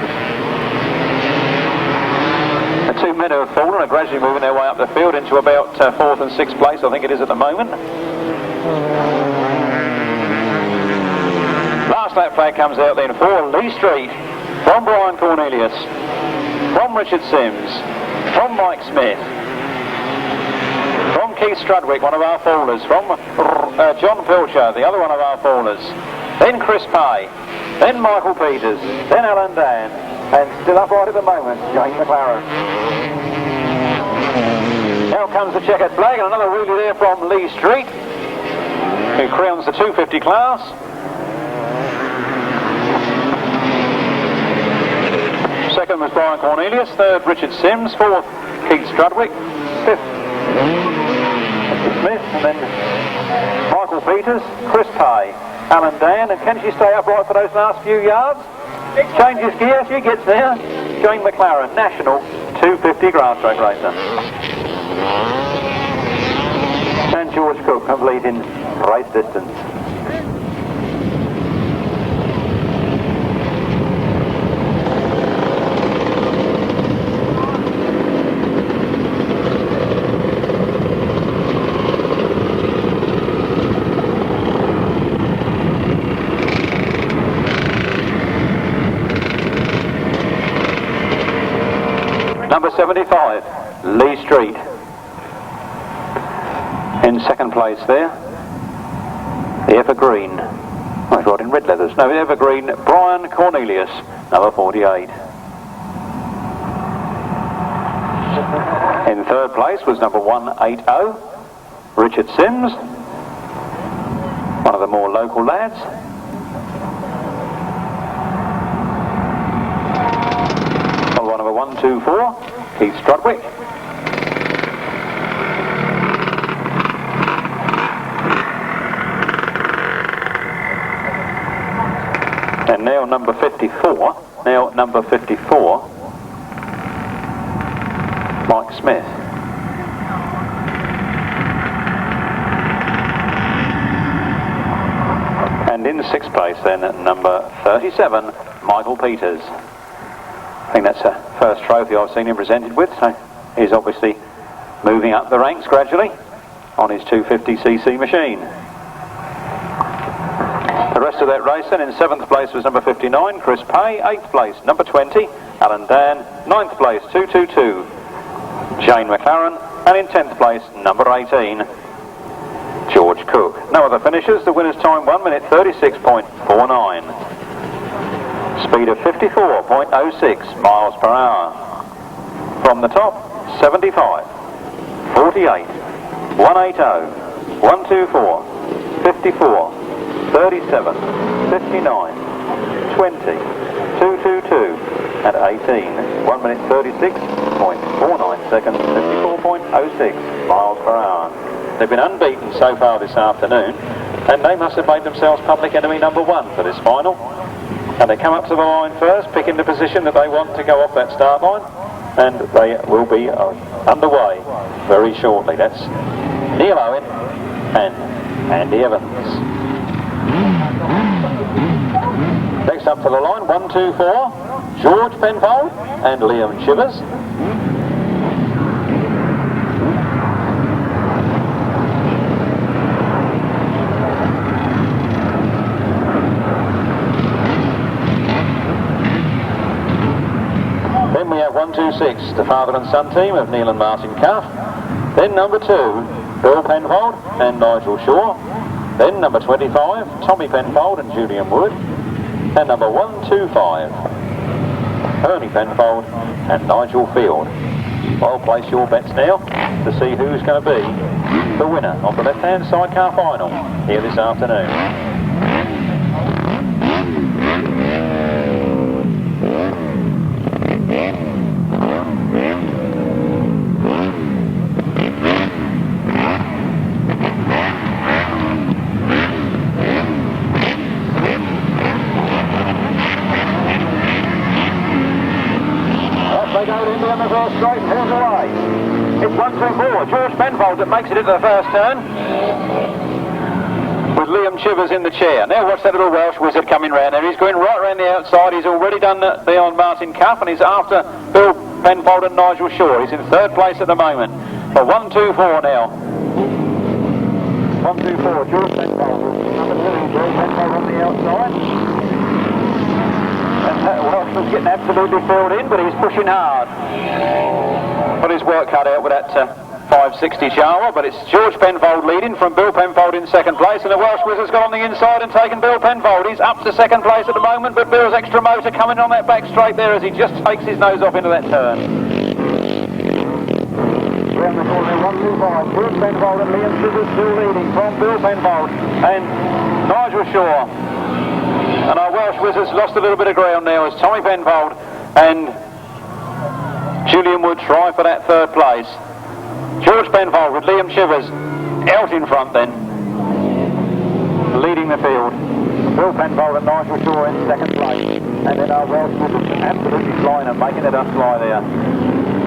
The 2 men who have fallen are gradually moving their way up the field into about 4th and 6th place, I think it is at the moment. Last lap flag comes out then for Lee Street, from Brian Cornelius, from Richard Sims, from Mike Smith, from Keith Strudwick, one of our fallers, from John Pilcher, the other one of our fallers, then Chris Pay, then Michael Peters, then Alan Dan, and still upright at the moment, Jane McLaren. Now comes the checkered flag, and another wheelie there from Lee Street, who crowns the 250 class. Second was Brian Cornelius, 3rd Richard Sims, 4th Keith Strudwick, 5th Smith, and then Michael Peters, Chris Pay, Alan Dan, and can she stay upright for those last few yards? Changes gear, she gets there. Jane McLaren, national 250 grass track racer. And George Cook completing race distance. Number 75, Lee Street. In second place there, the Evergreen. Oh, he's riding red leathers. No, the Evergreen, Brian Cornelius, number 48. In third place was number 180, Richard Sims, one of the more local lads. Followed by number 124, Keith Strudwick. And now number 54, Mike Smith. And in sixth place then, number 37, Michael Peters. I think that's the first trophy I've seen him presented with, so he's obviously moving up the ranks gradually on his 250cc machine. The rest of that race then, in 7th place was number 59, Chris Pay. 8th place, number 20, Alan Dan. 9th place, 222, Jane McLaren. And in 10th place, number 18, George Cook. No other finishers. The winner's time 1 minute 36.49. Speed of 54.06 miles per hour. From the top, 75, 48, 180, 124, 54, 37, 59, 20, 222, and 18. 1 minute 36.49 seconds, 54.06 miles per hour. They've been unbeaten so far this afternoon, and they must have made themselves public enemy number 1 for this final. And they come up to the line first, picking the position that they want to go off that start line, and they will be underway very shortly. That's Neil Owen and Andy Evans. Next up to the line, 124, George Penfold and Liam Chivers. Then we have 126, the father and son team of Neil and Martin Cuff. Then number 2, Bill Penfold and Nigel Shaw. Then number 25, Tommy Penfold and Julian Wood. And number 125, Ernie Penfold and Nigel Field. Well, place your bets now to see who's going to be the winner of the left-hand sidecar final here this afternoon. On the first straight, pulls away. It's 124, George Penfold that makes it into the first turn, with Liam Chivers in the chair. Now watch that little Welsh wizard coming round there. He's going right round the outside. He's already done the on Martin Cuff, and he's after Bill Penfold and Nigel Shaw. He's in third place at the moment. But 124 now. 124, George Penfold. Number 2, George Penfold on the outside. Welsh was getting absolutely filled in, but he's pushing hard. Got his work cut out with that 560 Charlwood, but it's George Penfold leading from Bill Penfold in second place, and the Welsh Wizard's got on the inside and taken Bill Penfold. He's up to second place at the moment, but Bill's extra motor coming on that back straight there as he just takes his nose off into that turn. Around the corner, 125, George Penfold and Liam Chivers still leading from Bill Penfold and Nigel Shaw. And our Welsh Wizards lost a little bit of ground now as Tommy Penfold and Julian Wood try for that third place. George Penfold with Liam Chivers out in front then, leading the field. Bill Penfold and Nigel Shaw in second place. And then our Welsh Wizards absolutely flying and making it us fly there.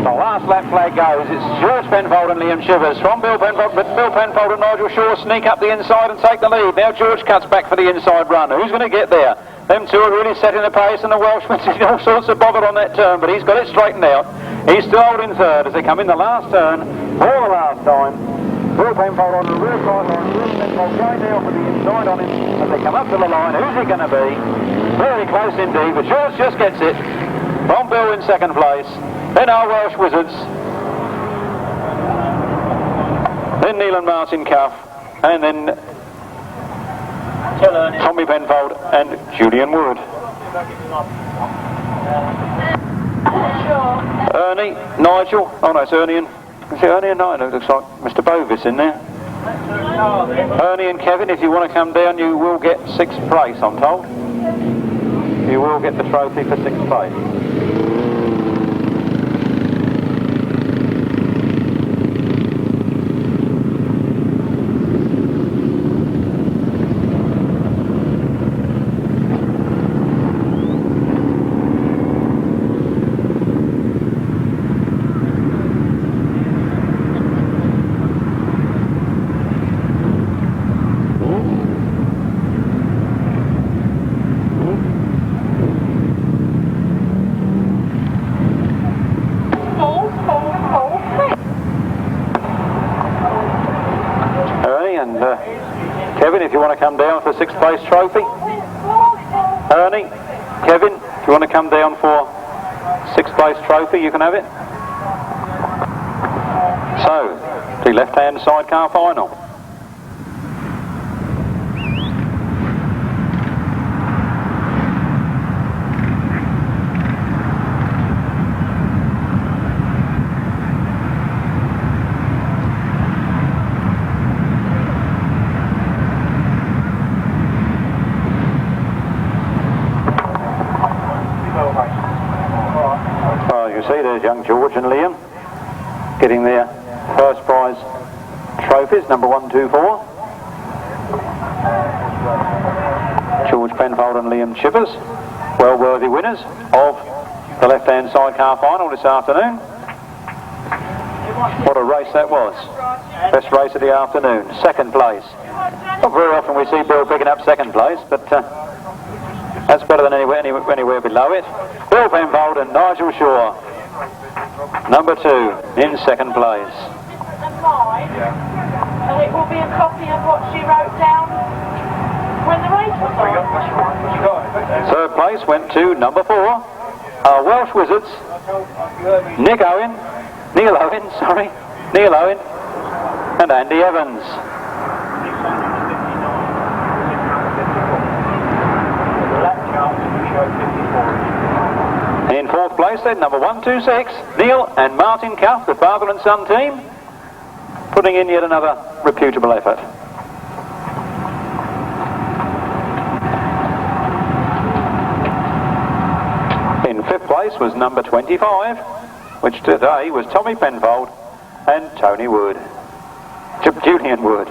The last lap flag goes. It's George Penfold and Liam Chivers from Bill Penfold, but Bill Penfold and Nigel Shaw sneak up the inside and take the lead. Now George cuts back for the inside run. Who's going to get there? Them two are really setting the pace, and the Welshman's in all sorts of bother on that turn, but he's got it straightened out. He's still holding third as they come in the last turn for the last time. Bill Penfold on the rear side line. Bill Penfold going now for the inside on him as they come up to the line. Who's he going to be? Very close indeed, but George just gets it from Bill in second place. Then our Welsh Wizards. then Neil and Martin Cuff, and then Tommy Penfold and Julian Wood. Ernie, Nigel, oh no, it's Ernie and, is it Ernie and Nigel? It looks like Mr. Bovis in there. Ernie and Kevin, if you want to come down, you will get 6th place, I'm told. You will get the trophy for 6th place. Kevin, if you want to come down for 6th place trophy. Ernie, Kevin, if you want to come down for 6th place trophy, you can have it. So, the left-hand sidecar final. There's young George and Liam getting their first prize trophies, number 1, 2, 4. George Penfold and Liam Chippers, well worthy winners of the left-hand sidecar final this afternoon. What a race that was. Best race of the afternoon. 2nd place. Not very often we see Bill picking up 2nd place, but that's better than anywhere below it. Bill Penfold and Nigel Shaw, number 2 in 2nd place. And it will be a copy of what she wrote down when the race was on. 3rd place went to number 4, our Welsh Wizards, Neil Owen, and Andy Evans. In 4th place then, number 1, 2, 6, Neil and Martin Cuff, the father and son team, putting in yet another reputable effort. In 5th place was number 25, which today was Tommy Penfold and Tony Wood. Julian Wood.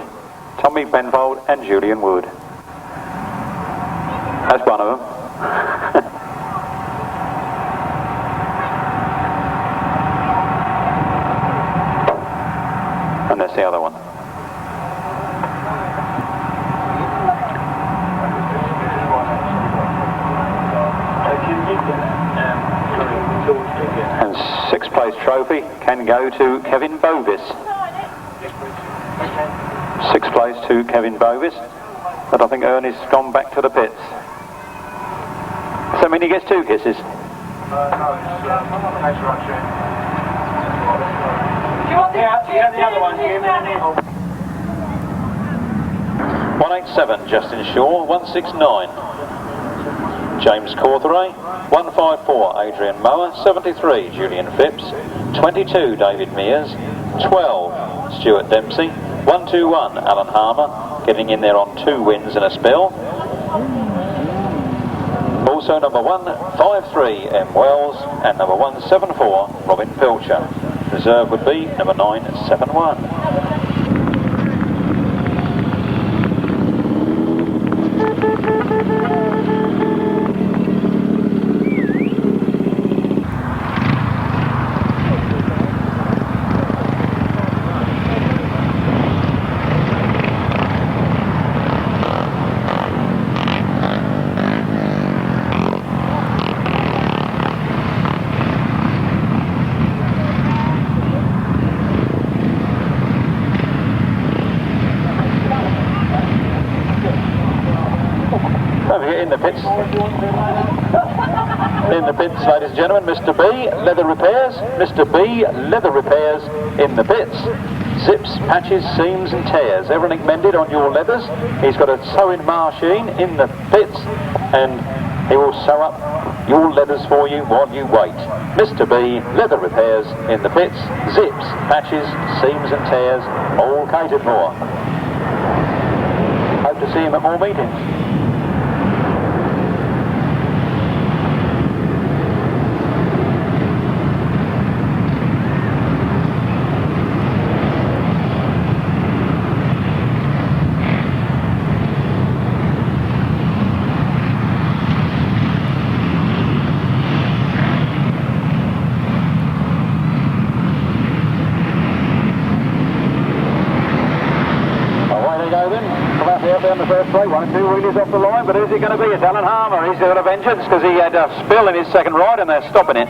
Tommy Penfold and Julian Wood. That's one of them. And that's the other one. And 6th place trophy can go to Kevin Bovis. 6th place to Kevin Bovis, but I think Ernie's gone back to the pits. So I mean he gets 2 kisses. Do you want the other one? 187 Justin Shaw, 169 James Cawtheray, 154 Adrian Mower, 73 Julian Phipps, 22 David Mears, 12 Stuart Dempsey, 121 Alan Harmer, getting in there on 2 wins and a spell. Also number 153 M Wells and number 174 Robin Pilcher. Reserve would be number 971. In the pits, ladies and gentlemen, Mr. B, Leather Repairs. Mr. B, Leather Repairs in the pits. zips, patches, seams and tears. Everything mended on your leathers. He's got a sewing machine in the pits and he will sew up your leathers for you while you wait. Mr. B, leather repairs in the pits, zips, patches, seams and tears, all catered for. Hope to see him at more meetings. Down the first straight, 1 and 2 wheelies off the line, but who's it going to be? It's Alan Harmer. He's got a vengeance because he had a spill in his second ride and they're stopping it.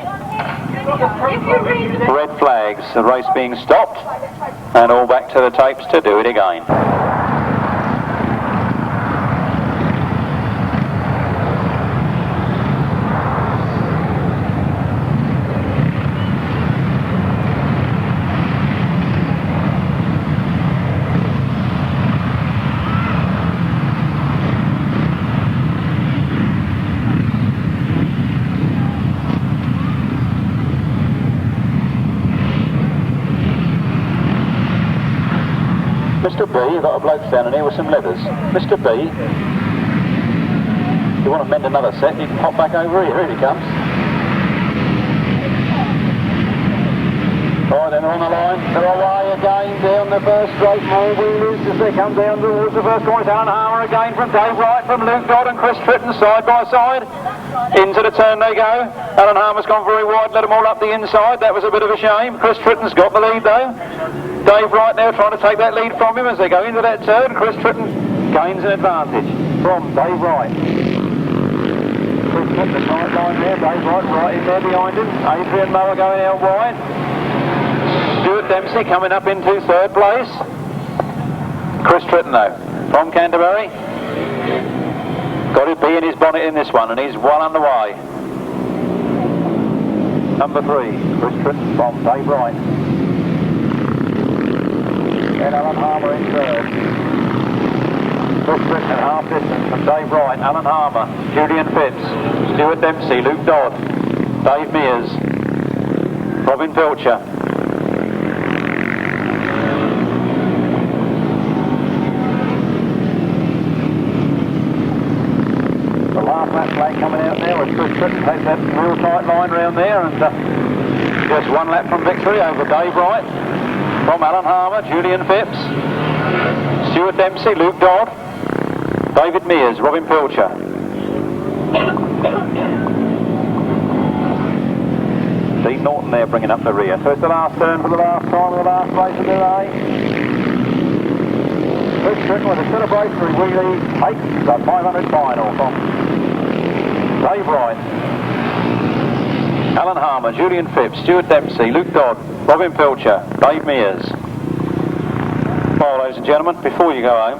Red flags, the race being stopped, and all back to the tapes to do it again. Mr. B, you've got a bloke standing here with some leathers. Mr. B, if you want to mend another set, you can pop back over here. Here he comes. Right, then they're on the line. They're away again down the first straight. More wheelies as they come down towards the first corner. It's Alan Harmer again from Dave Wright, from Luke Dodd and Chris Tritton side by side. Into the turn they go. Alan Harmer's gone very wide, let them all up the inside. That was a bit of a shame. Chris Tritton's got the lead though. Dave Wright now trying to take that lead from him as they go into that turn. Chris Tritton gains an advantage from Dave Wright. Chris Tritton, the tight line there. Dave Wright right in there behind him. Adrian Mower going out wide. Stuart Dempsey coming up into third place. Chris Tritton though, from Canterbury. Got to be in his bonnet in this one and he's well underway. Number 3, Chris Tritton from Dave Wright. And Alan Harmer in third. Chris Tritton half distance from Dave Wright, Alan Harmer, Julian Phipps, Stuart Dempsey, Luke Dodd, Dave Mears, Robin Pilcher. The last lap plate coming out now as Chris Tritton takes that real tight line round there and just one lap from victory over Dave Wright. From Alan Harmer, Julian Phipps, Stuart Dempsey, Luke Dodd, David Mears, Robin Pilcher. Dean Norton there bringing up the rear. So it's the last turn for the last time of the last race of the day. Chris Tritton with a celebratory wheelie takes the 500 final from Dave Wright, Alan Harmer, Julian Phipps, Stuart Dempsey, Luke Dodd, Robin Pilcher, Dave Mears. Well, ladies and gentlemen, before you go home,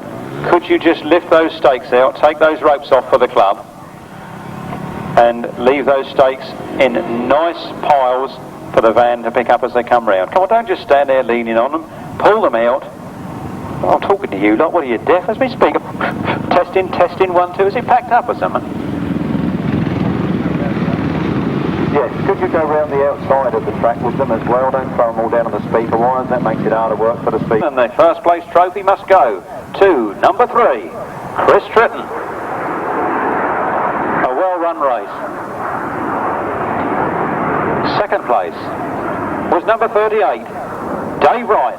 could you just lift those stakes out, take those ropes off for the club, and leave those stakes in nice piles for the van to pick up as they come round. Come on, don't just stand there leaning on them, pull them out. Oh, I'm talking to you lot, what are you, deaf? As we speak, testing, 1, 2, is it packed up or something? Yes, could you go round the outside of the track with them as well? Don't throw them all down on the speaker wires, that makes it harder work for the speaker. And the first place trophy must go to number 3, Chris Tritton. A well-run race. Second place was number 38, Dave Wright.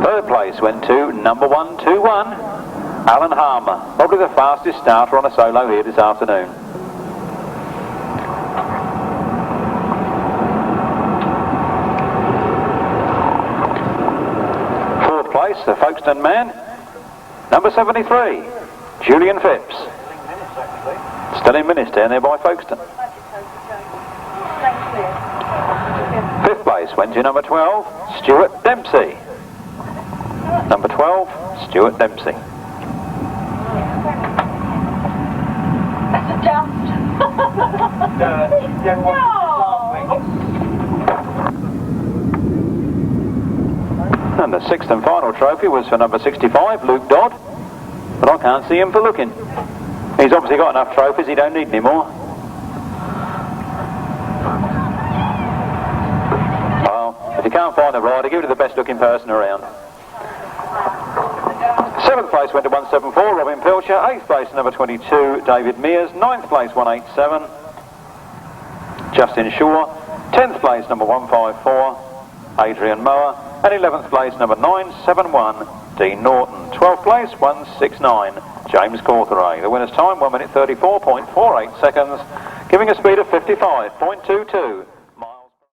Third place went to number 121, Alan Harmer, probably the fastest starter on a solo here this afternoon. Fourth place, the Folkestone man, number 73, Julian Phipps. Still in minutes down there by Folkestone. Fifth place went to number 12, Stuart Dempsey. Number 12, Stuart Dempsey. That's a jump. And the sixth and final trophy was for number 65, Luke Dodd. But I can't see him for looking. He's obviously got enough trophies, he don't need any more. Well, if you can't find the rider, give it to the best looking person around. Seventh place went to 174, Robin Pilcher. Eighth place, number 22, David Mears. Ninth place, 187, Justin Shaw. 10th place, number 154, Adrian Mower. And 11th place, number 971, Dean Norton. 12th place, 169, James Cawtheray. The winner's time, 1 minute 34.48 seconds, giving a speed of 55.22.